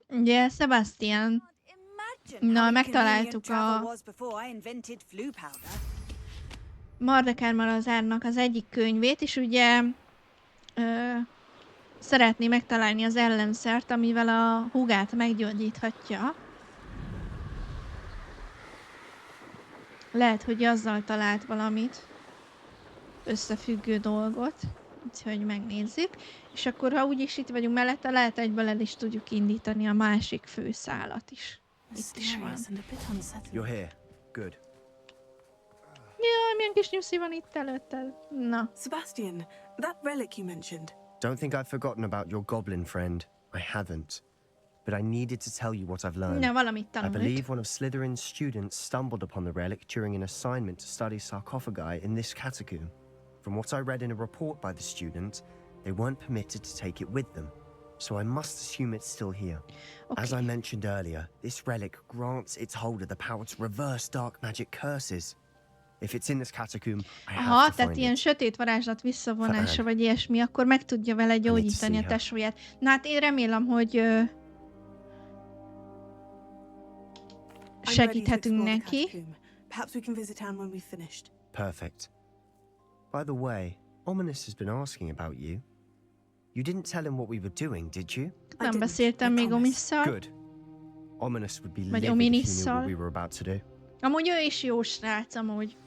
Ugye, Sebastian. Na, megtaláltuk a Mardekármalazárnak az egyik könyvét, és ugye szeretné megtalálni az ellenszert, amivel a húgát meggyógyíthatja. Lehet, hogy azzal talált valamit, összefüggő dolgot, úgyhogy megnézzük. És akkor, ha úgyis itt vagyunk mellette, lehet egyből el is tudjuk indítani a másik főszálat is. Itt is van. You're here. Good. Jaj, milyen kis nyuszi van itt előtted. Na. Sebastian, that relic you mentioned. Don't think I've forgotten about your goblin friend. I haven't. But I needed to tell you what I've learned. Na, valamit I tanult. believe one of Slytherin's students stumbled upon the relic during an assignment to study sarcophagi in this catacomb. From what I read in a report by the student, they weren't permitted to take it with them. So I must assume it's still here. Okay. As I mentioned earlier, this relic grants its holder the power to reverse dark magic curses. If it's in this catacomb, I have Aha, to tehát find ilyen it. sötét varázslat visszavonása, vagy ilyesmi, akkor meg tudja vele gyógyítani a tesóját. Na hát én remélem, hogy segíthetünk neki. Perhaps we can visit town when we've finished. Perfect. By the way, Ominous has been asking about you. You didn't tell him what we were doing, did you? Nem beszéltem még Omisszal. Good. Ominous would be Vagy livid if he knew Ominisszal. what we were about to do. Amúgy ő is jó srác, amúgy.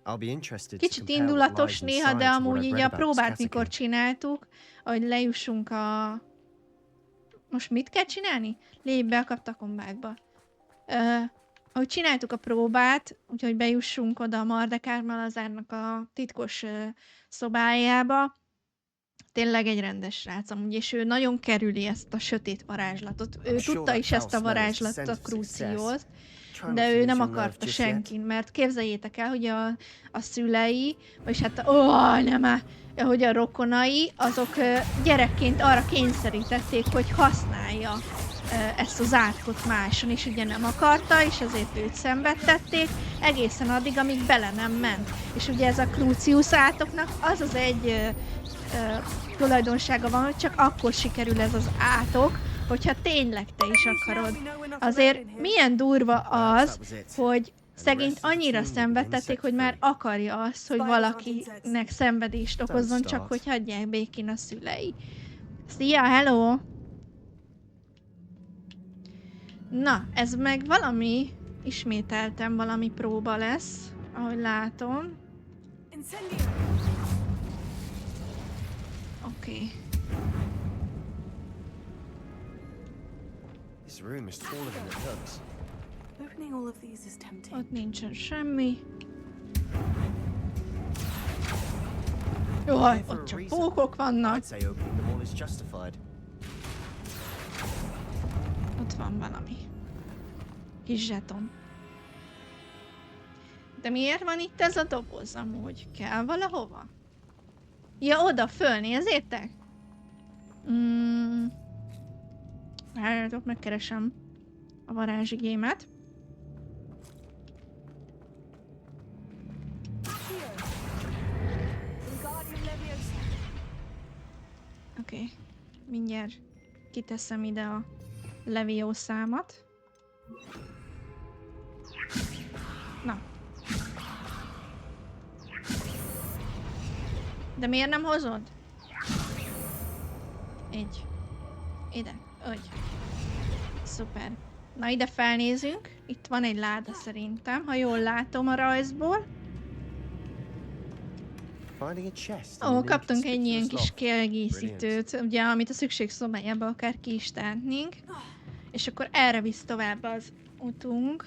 I'll be interested to Kicsit compare what indulatos lies néha, de inside to what amúgy I've így read a about próbát this mikor catacomb. csináltuk, hogy lejussunk a... Most mit kell csinálni? Lépj be a kaptakombákba. Ahogy csináltuk a próbát, úgyhogy bejussunk oda a Mardekármalazárnak a titkos szobájába, tényleg egy rendes srác amúgy, és ő nagyon kerüli ezt a sötét varázslatot. Ő tudta is ezt a varázslatot, a Cruciót, de ő nem akarta senkin, mert képzeljétek el, hogy a szülei, vagyis hát hogy a rokonai, azok gyerekként arra kényszerítették, hogy használja ezt az átkot máson, és ugye nem akarta, és ezért őt szenvedtették, egészen addig, amíg bele nem ment. És ugye ez a Crucius átoknak az az egy tulajdonsága van, hogy csak akkor sikerül ez az átok, hogyha tényleg te is akarod. Azért milyen durva az, hogy szegényt annyira szenvedtették, hogy már akarja azt, hogy valakinek szenvedést okozzon, csak hogy hagyják békén a szülei. Szia, hello! Na, ez meg valami, ismételtem valami próba lesz, ahogy látom. Oké. This room is taller than it looks. Opening all of these is tempting. Ott nincsen semmi. Jaj, ott csak pókok vannak. I'd say opening them all is justified. Ott van valami. Kis zseton. De miért van itt ez a doboz amúgy? Kell valahova? Ja, oda fölnézzétek? Várjátok, megkeresem a varázsigémet. Oké. Mindjárt kiteszem ide a Levioszámat. Na. De miért nem hozod? Így. Ide. Úgy. Szuper. Na, ide felnézünk. Itt van egy láda szerintem, ha jól látom a rajzból. Ó, kaptunk egy ilyen kis kiegészítőt, ugye, amit a szükség szobájába akár ki is tárnánk. És akkor erre visz tovább az utunk.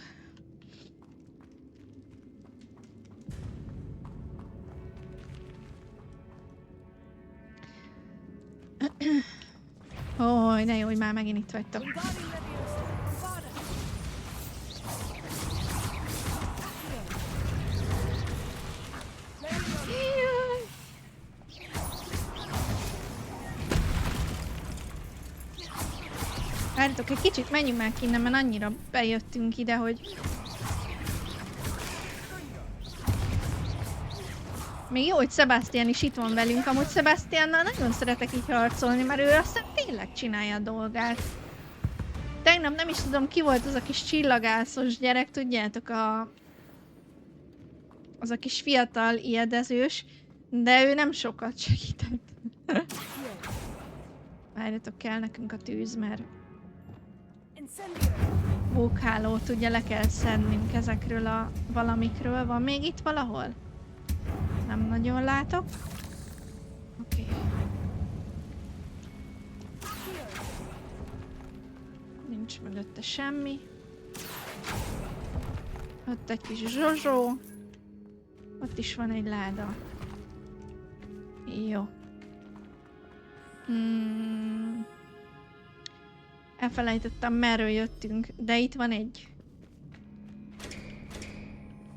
Ó, de jó, hogy már megint itt vagytok. Várjatok, egy kicsit menjünk már ki innen, mert annyira bejöttünk ide, hogy... Még jó, hogy Sebastian is itt van velünk. Amúgy Sebastiannal nagyon szeretek így harcolni, mert ő aztán tényleg csinálja a dolgát. tegnap nem is tudom, ki volt az a kis csillagászos gyerek, tudjátok, az a kis fiatal ijedezős, de ő nem sokat segített. Várjatok, kell nekünk a tűz, mert bókhálót ugye le kell szednünk ezekről a valamikről. Van még itt valahol? Nem nagyon látok. Oké. Nincs mögötte semmi. Ott egy kis zsozsó. Ott is van egy láda. Jó. Elfelejtettem, merről jöttünk, de itt van egy.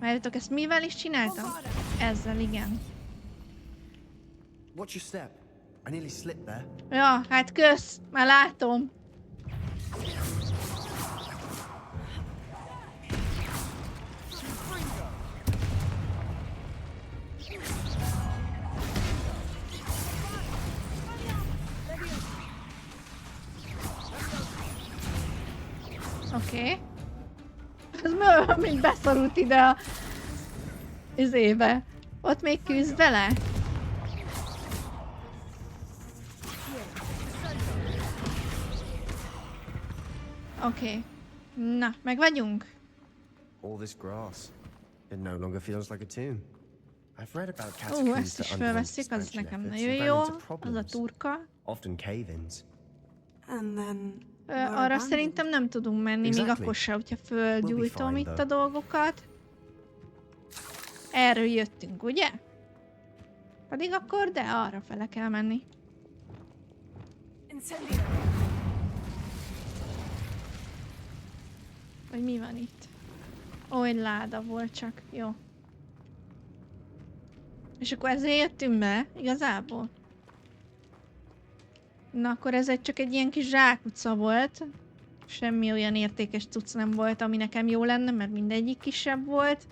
Várjátok, ezt mivel is csináltam? Ezzel, igen. Watch your step. I nearly slipped there. Ja, hát kösz, már látom. Oké. Ez még beszorult ide a izébe. Ott még küzd vele? Oké. Na, meg vagyunk. All this grass. It no longer feels like a tomb. I've read about catacombs Ezt is that felveszik, az nekem nagyon jó. Az a turka. Often cave-ins. And then Arra szerintem nem tudunk menni, még akkor se, hogyha földgyújtom itt a dolgokat. Erről jöttünk, ugye? Pedig akkor, de arra fele kell menni. Vagy mi van itt? Ó, egy láda volt csak, jó. És akkor ezért jöttünk be, igazából? Na, akkor ez csak egy ilyen kis zsákutca volt. Semmi olyan értékes cucc nem volt, ami nekem jó lenne, mert mindegyik kisebb volt.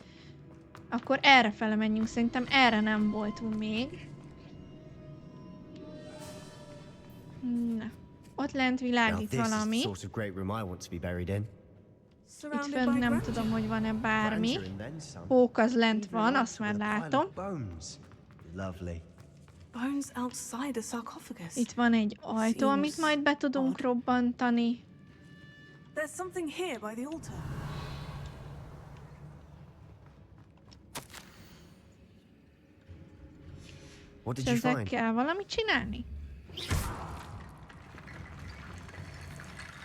Akkor erre fele menjünk, szerintem erre nem voltunk még. Na, ott lent világít valami. Itt fönt nem tudom, hogy van-e bármi. Pók az lent van, azt már látom. Itt van egy ajtó, amit majd be tudunk robbantani. És ezzel kell valamit csinálni?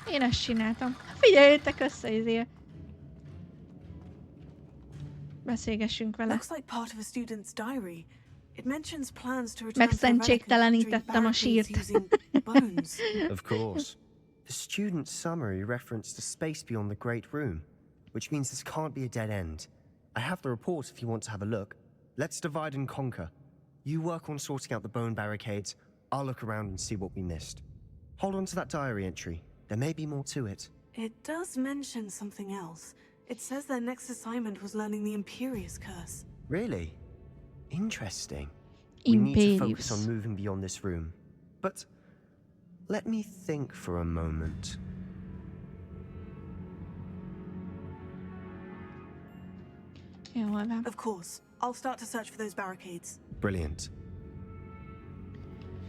Én ezt csináltam. Figyeljétek össze, izé. Beszélgessünk vele. Megszentségtelenítettem a sírt. Of course. The student's summary referenced a space beyond the Great Room, which means this can't be a dead end. I have the report if you want to have a look. Let's divide and conquer. You work on sorting out the bone barricades. I'll look around and see what we missed. Hold on to that diary entry. There may be more to it. It does mention something else. It says their next assignment was learning the Imperious Curse. Really? Interesting. Imperious. We need to focus on moving beyond this room. But let me think for a moment. Of course. I'll start to search for those barricades. Brilliant.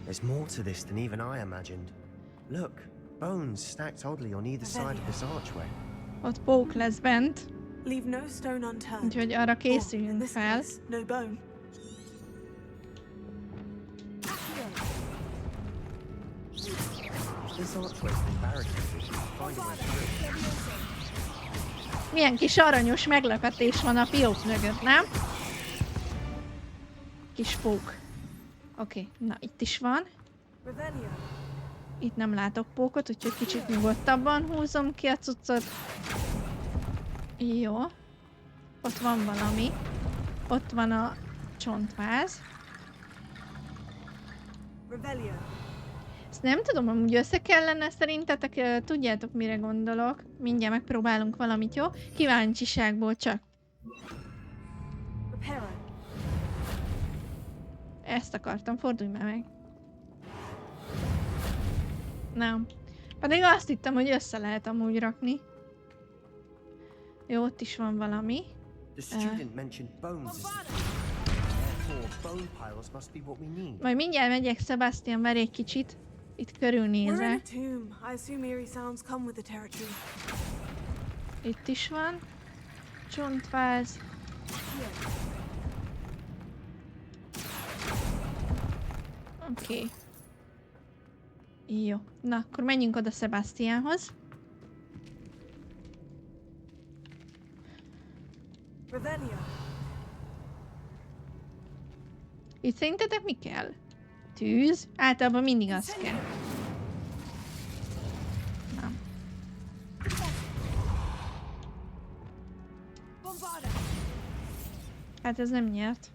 There's more to this than even I imagined. Look, bones stacked oddly on either side of this archway. Ott pók lesz bent. Leave no stone unturned. Úgyhogy arra készüljünk fel. No bone. Milyen kis aranyos meglepetés van a fiók mögött, nem? Kis pók. Oké, na itt is van. Itt nem látok pókot, úgyhogy kicsit nyugodtabban húzom ki a cuccot. Jó. Ott van valami. Ott van a csontváz. Ezt nem tudom, amúgy össze kellene szerintetek, tudjátok mire gondolok. Mindjárt megpróbálunk valamit, jó? Kíváncsiságból csak. Ezt akartam, fordulj már meg. Nem. Pedig azt hittem, hogy össze lehet amúgy rakni. Jó, ott is van valami. Majd mindjárt megyek, Sebastian, várj egy kicsit. Itt körülnézek. Itt is van. Csontváz. Oké. Jó. Na, akkor menjünk oda Sebastianhoz. Itt szerintetek mi kell? Tűz? Általában mindig az kell. Na. Hát ez nem nyert.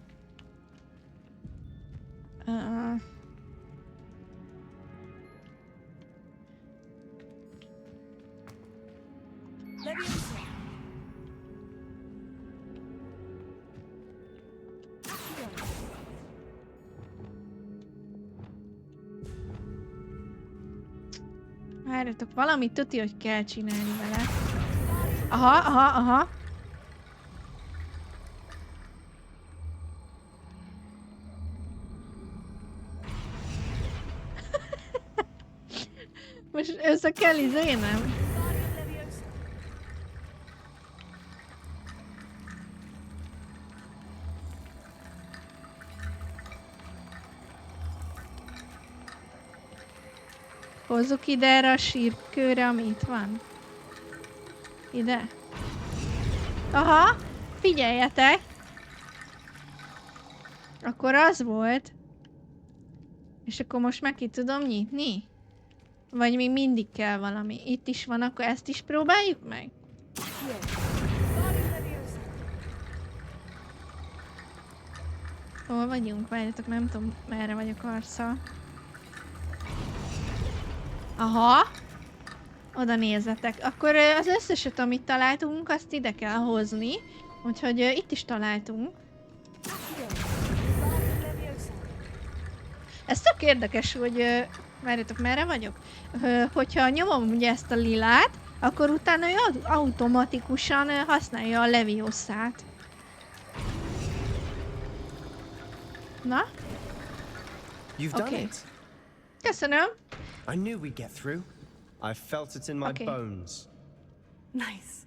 Várjatok, valamit tuti, hogy kell csinálni vele. Aha. Most össze kell izélnem? Hozzuk ide erre a sírkőre, ami itt van. Ide. Aha! Figyeljetek! Akkor az volt. És akkor most meg ki tudom nyitni? Vagy még mindig kell valami? Itt is van, akkor ezt is próbáljuk meg? Hol vagyunk? Várjatok, nem tudom, merre vagyok arccal. Aha! Oda nézzetek. Akkor az összeset, amit találtunk, azt ide kell hozni. Úgyhogy itt is találtunk. Ez tök érdekes, hogy... Várjatok, merre vagyok? Hogyha nyomom ugye ezt a lilát, akkor utána ő automatikusan használja a Leviosát. Na? Oké. Köszönöm. I knew we'd get through. I felt it in my bones. Nice.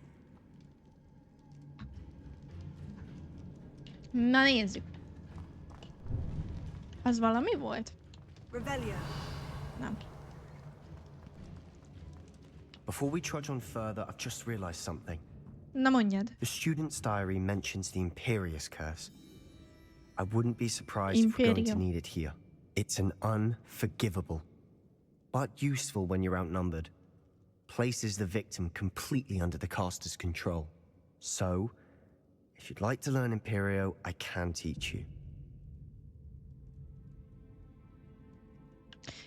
Na nézzük. Az valami volt? Nem. Before we trudge on further, I've just realized something. Na mondjad. The student's diary mentions the Imperious Curse. I wouldn't be surprised if we're going to need it here. It's an unforgivable, but useful when you're outnumbered. Places the victim completely under the caster's control. So, if you'd like to learn Imperio, I can teach you.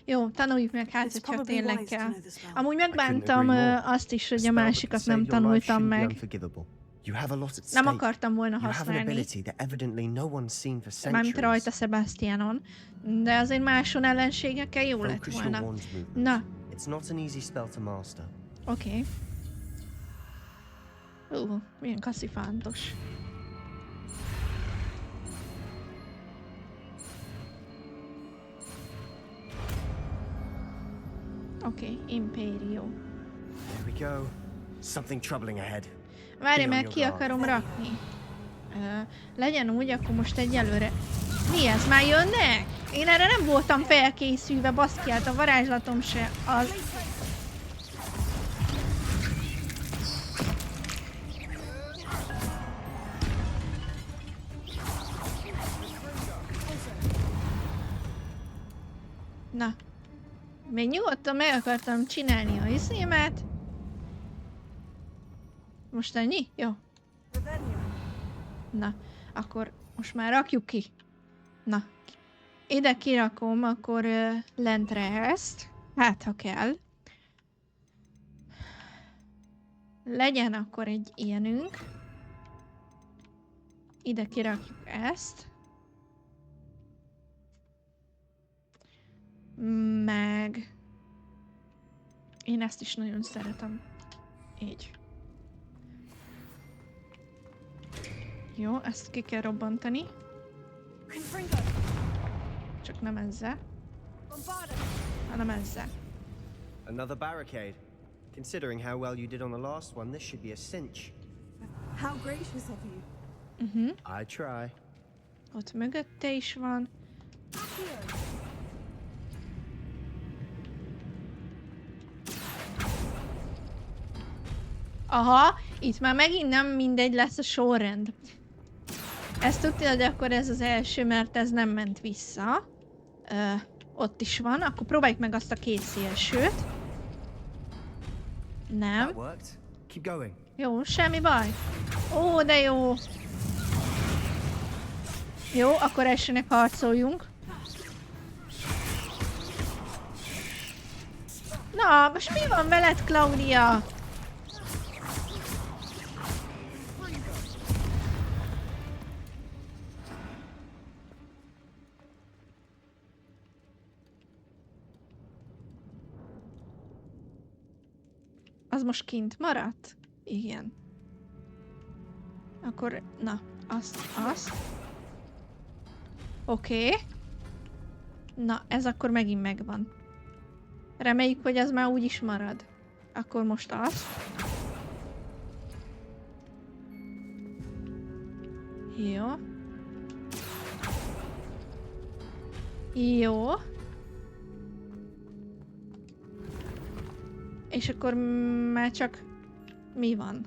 Jó, tanuljuk meg, hát, hogy csak tényleg kell. Amúgy megbántam azt is, hogy a másikat nem tanultam meg. Nem akartam volna használni. Mármint rajta Sebastianon. De azért máson ellenségekkel jó lett volna. Na. Oké. Milyen kaszifántos. Oké, Imperio. There we go. Something troubling ahead. Várj, mert ki akarom rakni. Legyen úgy, akkor most egyelőre... Mi ez? Már jönnek? Én erre nem voltam felkészülve, baszki, hát a varázslatom se az... Na. Még nyugodtan meg akartam csinálni a izémet. Most ennyi? Jó. Na, akkor most már rakjuk ki. Na. Ide kirakom akkor lentre ezt. Hát, ha kell. Legyen akkor egy ilyenünk. Ide kirakjuk ezt. Meg... Én ezt is nagyon szeretem. Így. Jó, ezt ki kell robbantani. Csak nem ezzel. Hanem ezzel. Another barricade. Considering how well you did on the last one, this should be a cinch. How gracious of you. I try. Ott mögötte is van. Aha, itt már megint nem mindegy lesz a sorrend. Ezt tudja, hogy akkor ez az első, mert ez nem ment vissza. Ott is van, akkor próbáljuk meg azt a két szélsőt. Nem. Jó, semmi baj. Ó, de jó. Jó, akkor elsőnek harcoljunk. Na, most mi van veled, Claudia? Az most kint maradt? Igen. Akkor, na, azt. Oké. Na, ez akkor megint megvan. Reméljük, hogy ez már úgy is marad. Akkor most azt. Jó. Jó. És akkor már csak mi van?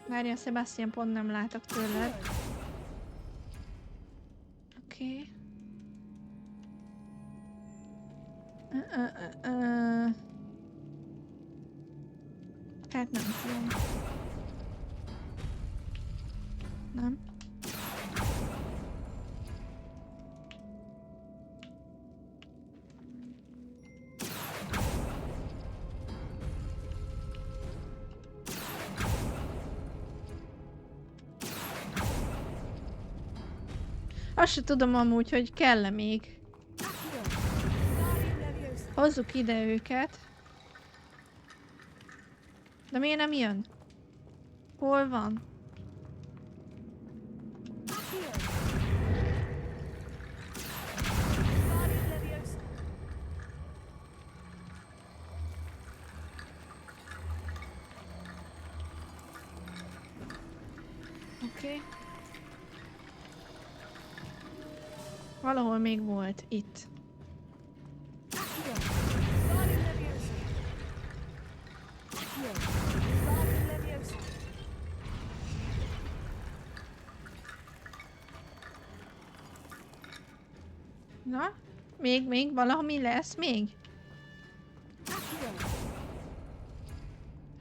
Várja, Sebastian, pont nem látok tőled. Oké. Hát nem tudom. Nem. Azt se tudom amúgy, hogy kell-e még. Hozzuk ide őket. De miért nem jön? Hol van? Oké. Valahol még volt itt. Na, még valami lesz még?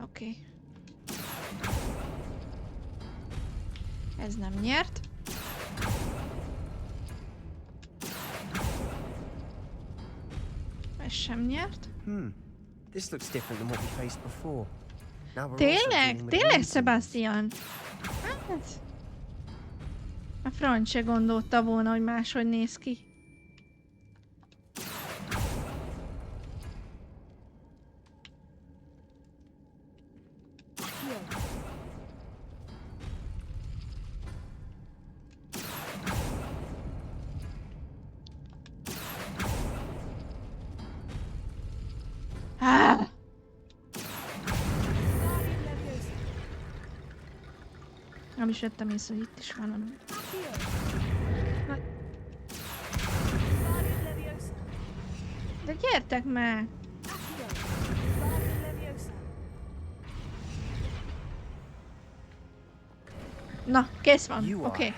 Oké. Ez nem nyert. Ez sem nyert. This looks different than what we faced before. Tényleg, Sebastian? Hát... A franc se gondolta volna, hogy máshogy néz ki. Nem is vettem észre, hogy itt is valami. De gyertek már! Na, kész van. Oké.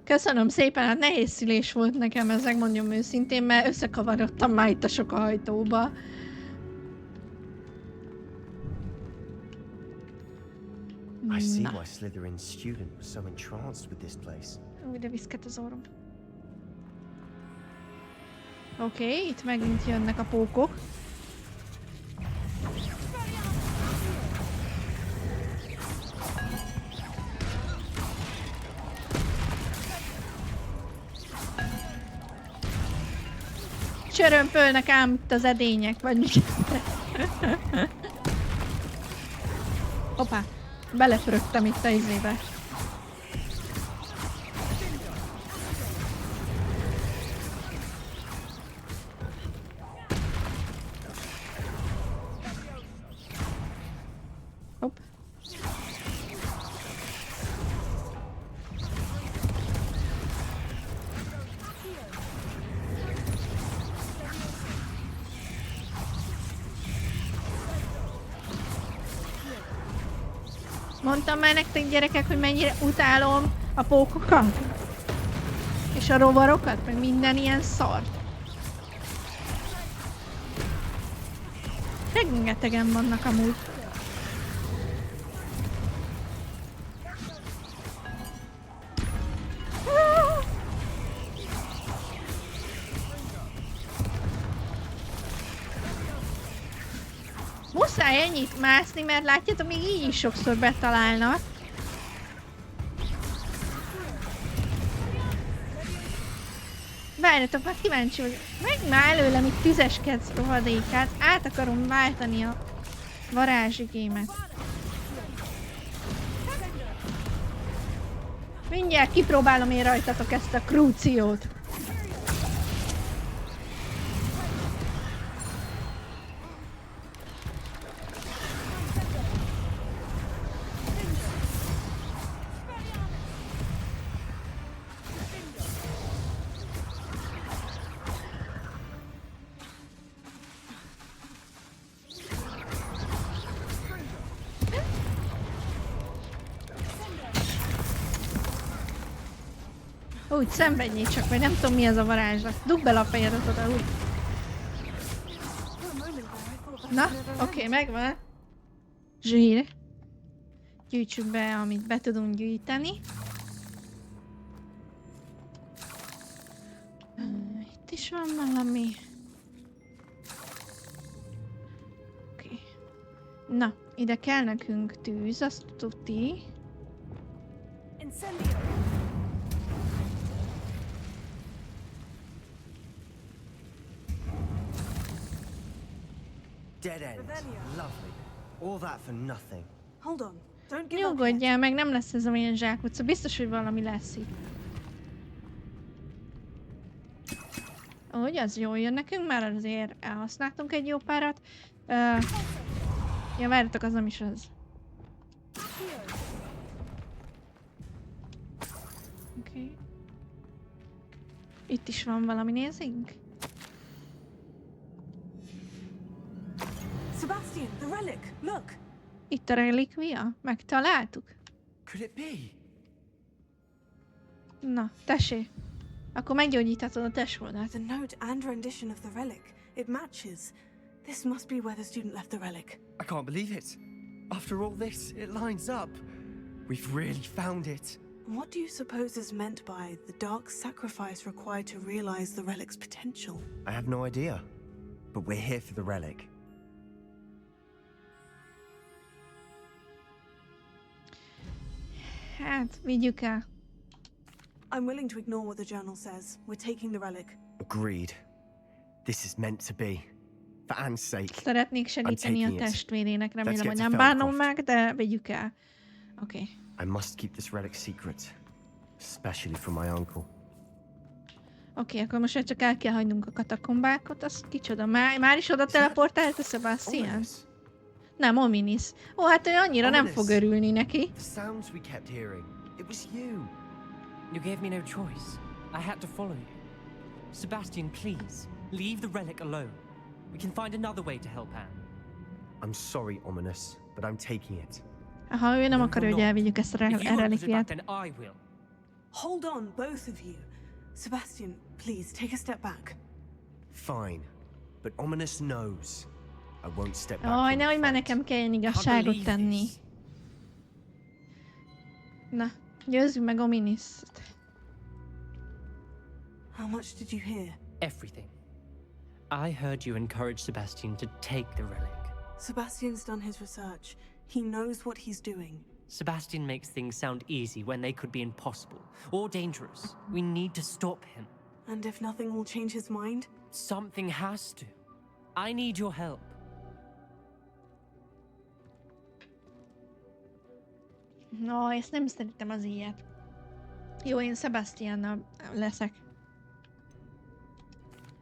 Köszönöm szépen, hát nehéz szülés volt nekem, ezek mondjam őszintén, mert összekavarodtam már itt a sok ajtóba. I see why Slytherin's student was so entranced with this place. De viszket az orrom. Oké, itt megint jönnek a pókok. Csörömpölnek ám itt az edények, vagy mi? Hoppá, belefrögtem itt a izébe. Hopp. Mondtam már nektek, gyerekek, hogy mennyire utálom a pókokat. És a rovarokat, meg minden ilyen szart. Rengetegen vannak amúgy. Muszáj ennyit mászni, mert látjátok, még így is sokszor betalálnak. Várjatok, már kíváncsi vagyok. Meg már előlem itt tüzeskedsz rohadékát. Át akarom váltani a varázsigémet. Mindjárt kipróbálom én rajtatok ezt a krúciót. Úgy szenvedjél csak, vagy nem tudom mi az a varázslat. Dugd bele a fejedet oda, úgy. Na, oké, megvan. Zsír. Gyűjtsük be, amit be tudunk gyűjteni. Itt is van valami. Oké. Na, ide kell nekünk tűz, azt tuti. Dead end. Lovely. All that for nothing. Hold on. Don't give up. Nyugodjál meg, nem lesz ez a olyan zsákutca. Biztos, hogy valami lesz itt. Úgy, az jól jön nekünk, már azért elhasználtunk egy jó párat. Ja, várjatok, az nem is az. Oké. Itt is van valami, nézzünk. Sebastian, the relic. Look. Itt a relikvia? Megtaláltuk? Could it be? Na, tessék. Akkor meggyógyíthatod a testvódát. The note and rendition of the relic. It matches. This must be where the student left the relic. I can't believe it. After all this, it lines up. We've really found it. What do you suppose is meant by the dark sacrifice required to realize the relic's potential? I have no idea. But we're here for the relic. Hát, vigyük el. I'm willing to ignore what the journal says. We're taking the relic. Agreed. This is meant to be. For Anne's sake. Szeretnék segíteni a I'm taking it. testvérének, remélem, Let's hogy get nem to bánom Felcroft. meg, de vigyük el. Oké. I must keep this relic secret. Especially from my uncle. Oké, akkor most csak el kell hagynunk a katakombákat, az kicsoda. Már is oda teleportált a Sebastian? Nem, Ominis. Ó, hát ő annyira nem fog örülni neki. The sounds we kept hearing. It was you. You gave me no choice. I had to follow you. Sebastian, please, leave the relic alone. We can find another way to help Anne. I'm sorry, Ominous, but I'm taking it. Ha ő nem akarja, hogy elvigyük ezt a If you won't put it back, relikviát. then I will. Hold on, both of you. Sebastian, please take a step back. Fine. But Ominous knows. I won't step back. Aj, from the nehogy már fight. nekem kelljen igazságot tenni. Na, győzzük meg Ominis-t. How much did you hear? Everything. I heard you encourage Sebastian to take the relic. Sebastian's done his research. He knows what he's doing. Sebastian makes things sound easy when they could be impossible or dangerous. We need to stop him. And if nothing will change his mind? Something has to. I need your help. No, ezt nem szeretem az ilyet. Jó, én Sebastiannal leszek.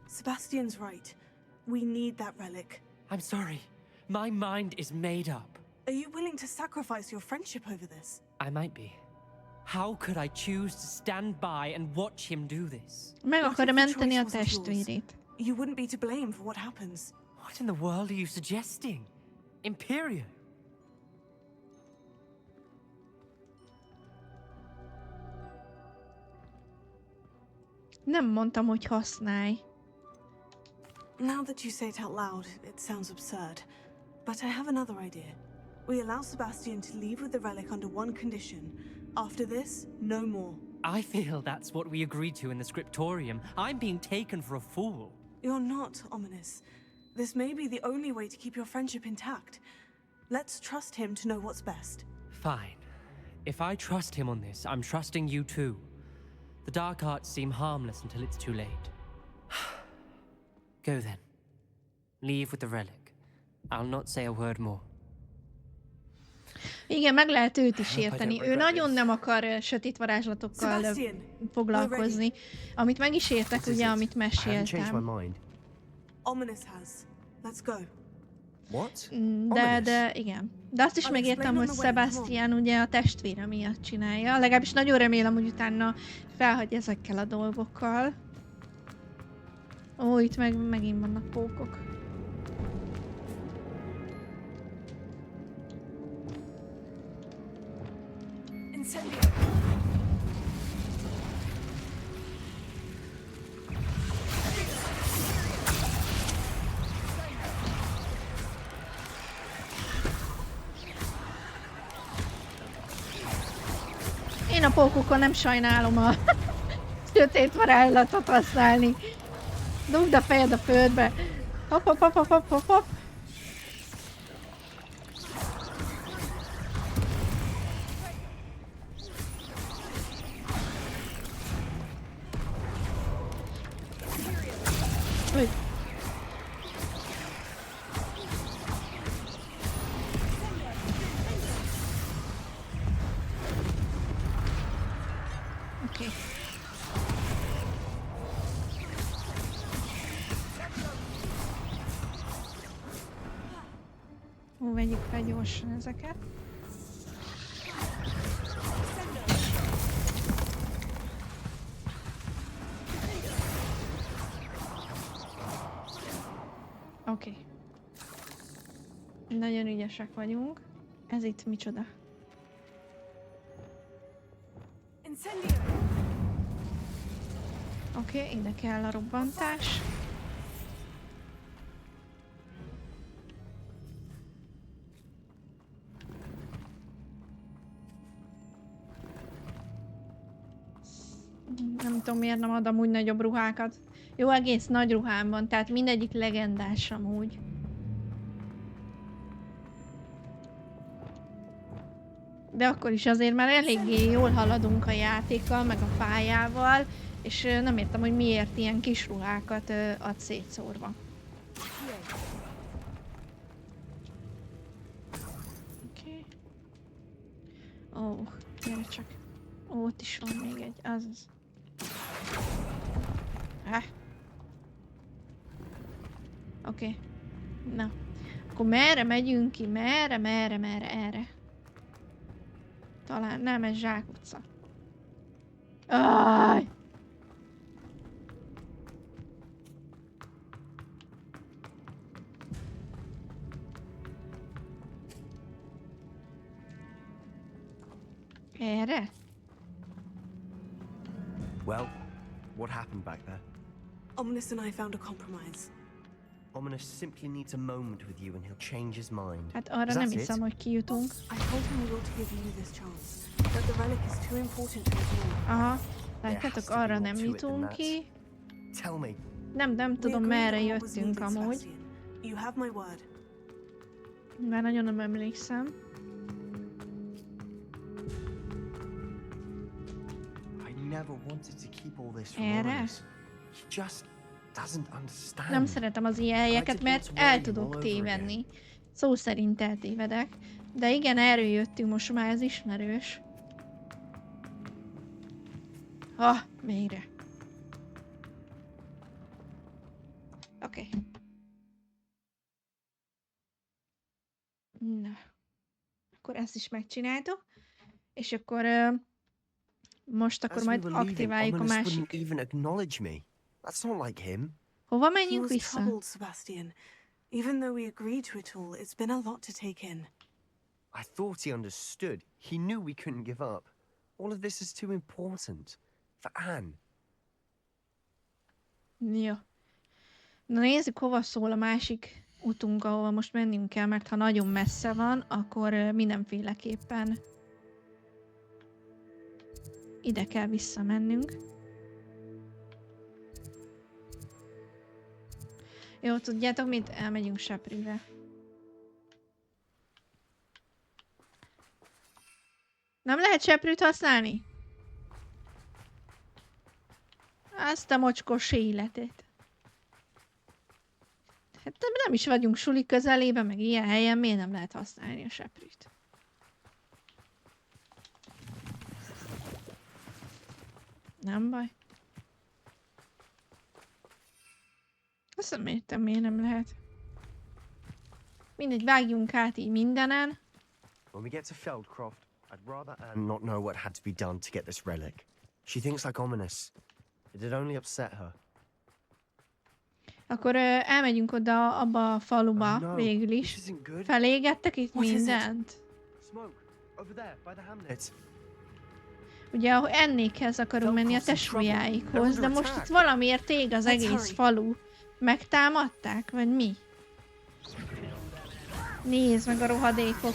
Sebastian's right. We need that relic. I'm sorry. My mind is made up. Are you willing to sacrifice your friendship over this? I might be. How could I choose to stand by and watch him do this? Meg akarja menteni a testvérét. You wouldn't be to blame for what happens. What in the world are you suggesting? Imperio? Nem mondtam, hogy használj. Now that you say it out loud, it sounds absurd. But I have another idea. We allow Sebastian to leave with the relic under one condition. After this, no more. I feel that's what we agreed to in the scriptorium. I'm being taken for a fool. You're not, Ominous. This may be the only way to keep your friendship intact. Let's trust him to know what's best. Fine. If I trust him on this, I'm trusting you too. The dark arts seem harmless until it's too late. Go then. Leave with the relic. I'll not say a word more. Igen, meg lehet őt is érteni. Ő nagyon nem akar sötét varázslatokkal foglalkozni. Amit meg is értek, ugye, amit meséltem. Ominous has. Let's go. What? De igen. De azt is megértem, hogy Sebastian ugye a testvére miatt csinálja. Legalábbis nagyon remélem, hogy utána felhagy ezekkel a dolgokkal. Ó, itt megint vannak pókok. Én a pókokon nem sajnálom a sötét varázslatot használni. Dugd a fejed a földbe. Hopp, hopp, hopp, hopp, hopp, hopp, hopp. Uj. Oké. Vegyük fel gyorsan ezeket. Oké. Nagyon ügyesek vagyunk. Ez itt micsoda? Oké, ide kell a robbantás. Nem tudom, miért nem ad amúgy nagyobb ruhákat. Jó, egész nagy ruhám van, tehát mindegyik legendás amúgy. De akkor is azért már eléggé jól haladunk a játékkal, meg a pályával, és nem értem, hogy miért ilyen kis ruhákat ad szétszórva. Oké. Ó, gyere csak. Ó, ott is van még egy, azaz. Oké. Na. Akkor merre megyünk ki? Merre, erre. Talán nem, ez zsákutca. Áj! Erre? Well, what happened back there? Ominous and I found a compromise. Ominous simply needs a moment with you and he'll change his mind. Hát arra nem hiszem, hogy kijutunk. I told him we ought to give you this chance. That the relic is too important to ignore. Aha. Látjátok, arra nem jutunk ki. Tell me. Nem tudom, merre jöttünk amúgy. You have my word. Már nagyon nem emlékszem. I never wanted to keep all this from Erre? Ominous. just doesn't understand. Nem szeretem az ilyen helyeket, mert el tudok tévedni. Szó szerint eltévedek. De igen, erről jöttünk, most már ez ismerős. Végre. Oké. Na. Akkor ezt is megcsináltuk. És akkor most akkor majd aktiváljuk a másik. Hova menjünk vissza? Sebastian. Even though we agreed to it all, it's been a lot to take in. I thought he understood. He knew we couldn't give up. All of this is too important. For Anne. Jó. Na nézzük, hova szól a másik utunk, ahova most mennünk kell, mert ha nagyon messze van, akkor mindenféleképpen ide kell visszamennünk. Jó, tudjátok mit? Elmegyünk Seprűre. Nem lehet Seprűt használni? Azt a mocskos életét. Hát nem is vagyunk suli közelében, meg ilyen helyen, miért nem lehet használni a Seprűt? Nem baj. Azt nem értem, miért nem lehet. Mindegy, vágjunk át így mindenen. When we get to Feldcroft, I'd rather Anne not know what had to be done to get this relic. She thinks like ominous. It'd only upset her. Akkor elmegyünk oda abba a faluba végül is. Felégettek itt mindent. Ugye Ennékhez akarunk menni a tesójáikhoz, de most itt valamiért ég az egész falu. Megtámadták, vagy mi? Nézd meg a rohadékok.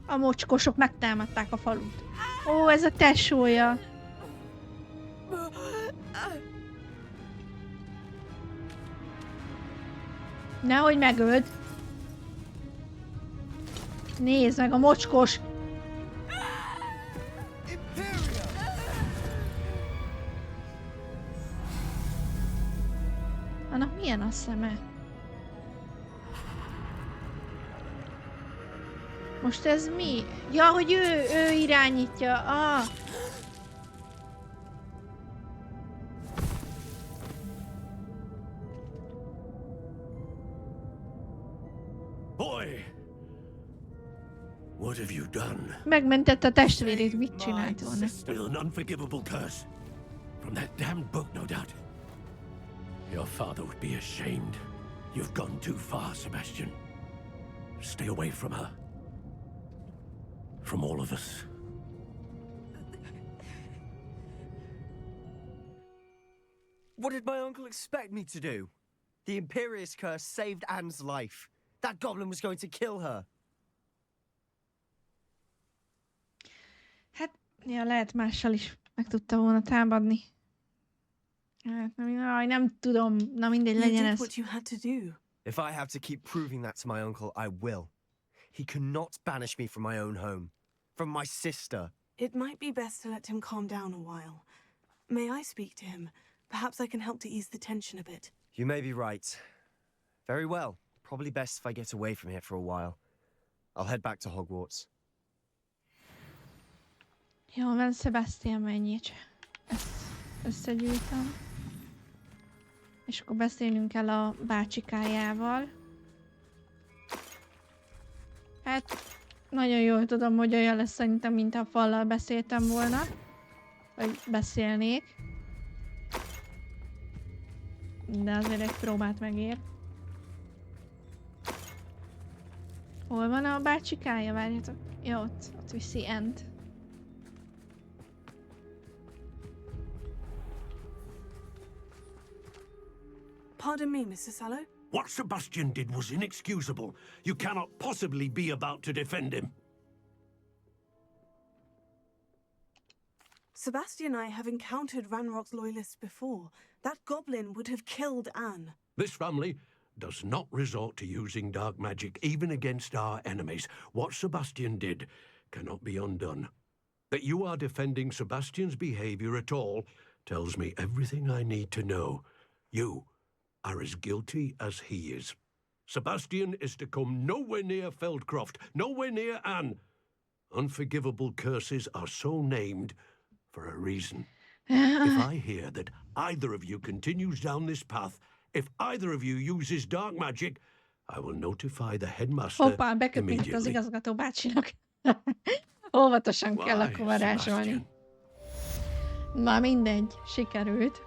A mocskosok megtámadták a falut. Ó, ez a tesója. Nehogy megöld. Nézd meg a mocskos. Annak milyen a szeme? Most ez mi? Ja, hogy ő irányítja. Ah. Boy, what have you done? Megmentette a testvérét, mit csinált volna? Still an unforgivable curse. From that damned book, no doubt. Your father would be ashamed. You've gone too far, Sebastian. Stay away from her. From all of us. What did my uncle expect me to do? The Imperious curse saved Anne's life. That goblin was going to kill her. Hát, ja, lehet mással is meg tudta volna támadni. Hát, nem tudom. Na mindegy, legyen ez. What you had to do. If I have to keep proving that to my uncle, I will. He cannot banish me from my own home. From my sister. It might be best to let him calm down a while. May I speak to him? Perhaps I can help to ease the tension a bit. You may be right. Very well. Probably best if I get away from here for a while. I'll head back to Hogwarts. Jó van, Sebastian, mennyit. Ezt összegyűjtöm. És akkor beszélnünk kell a bácsikájával. Hát, nagyon jól tudom, hogy olyan lesz szerintem, mint a fallal beszéltem volna. Vagy beszélnék. De azért egy próbát megér. Hol van a bácsikája? Várjatok. Jó, ott viszi Ent. Pardon me, Mr. Sallow? What Sebastian did was inexcusable. You cannot possibly be about to defend him. Sebastian and I have encountered Ranrock's loyalists before. That goblin would have killed Anne. This family does not resort to using dark magic, even against our enemies. What Sebastian did cannot be undone. That you are defending Sebastian's behavior at all tells me everything I need to know. You are as guilty as he is. Sebastian is to come nowhere near Feldcroft, nowhere near Anne. Unforgivable curses are so named for a reason. If I hear that either of you continues down this path, if either of you uses dark magic, I will notify the headmaster Hoppá, bekötnék az immediately. igazgató bácsinak. Óvatosan kell akkor varázsolni. Na mindegy, sikerült.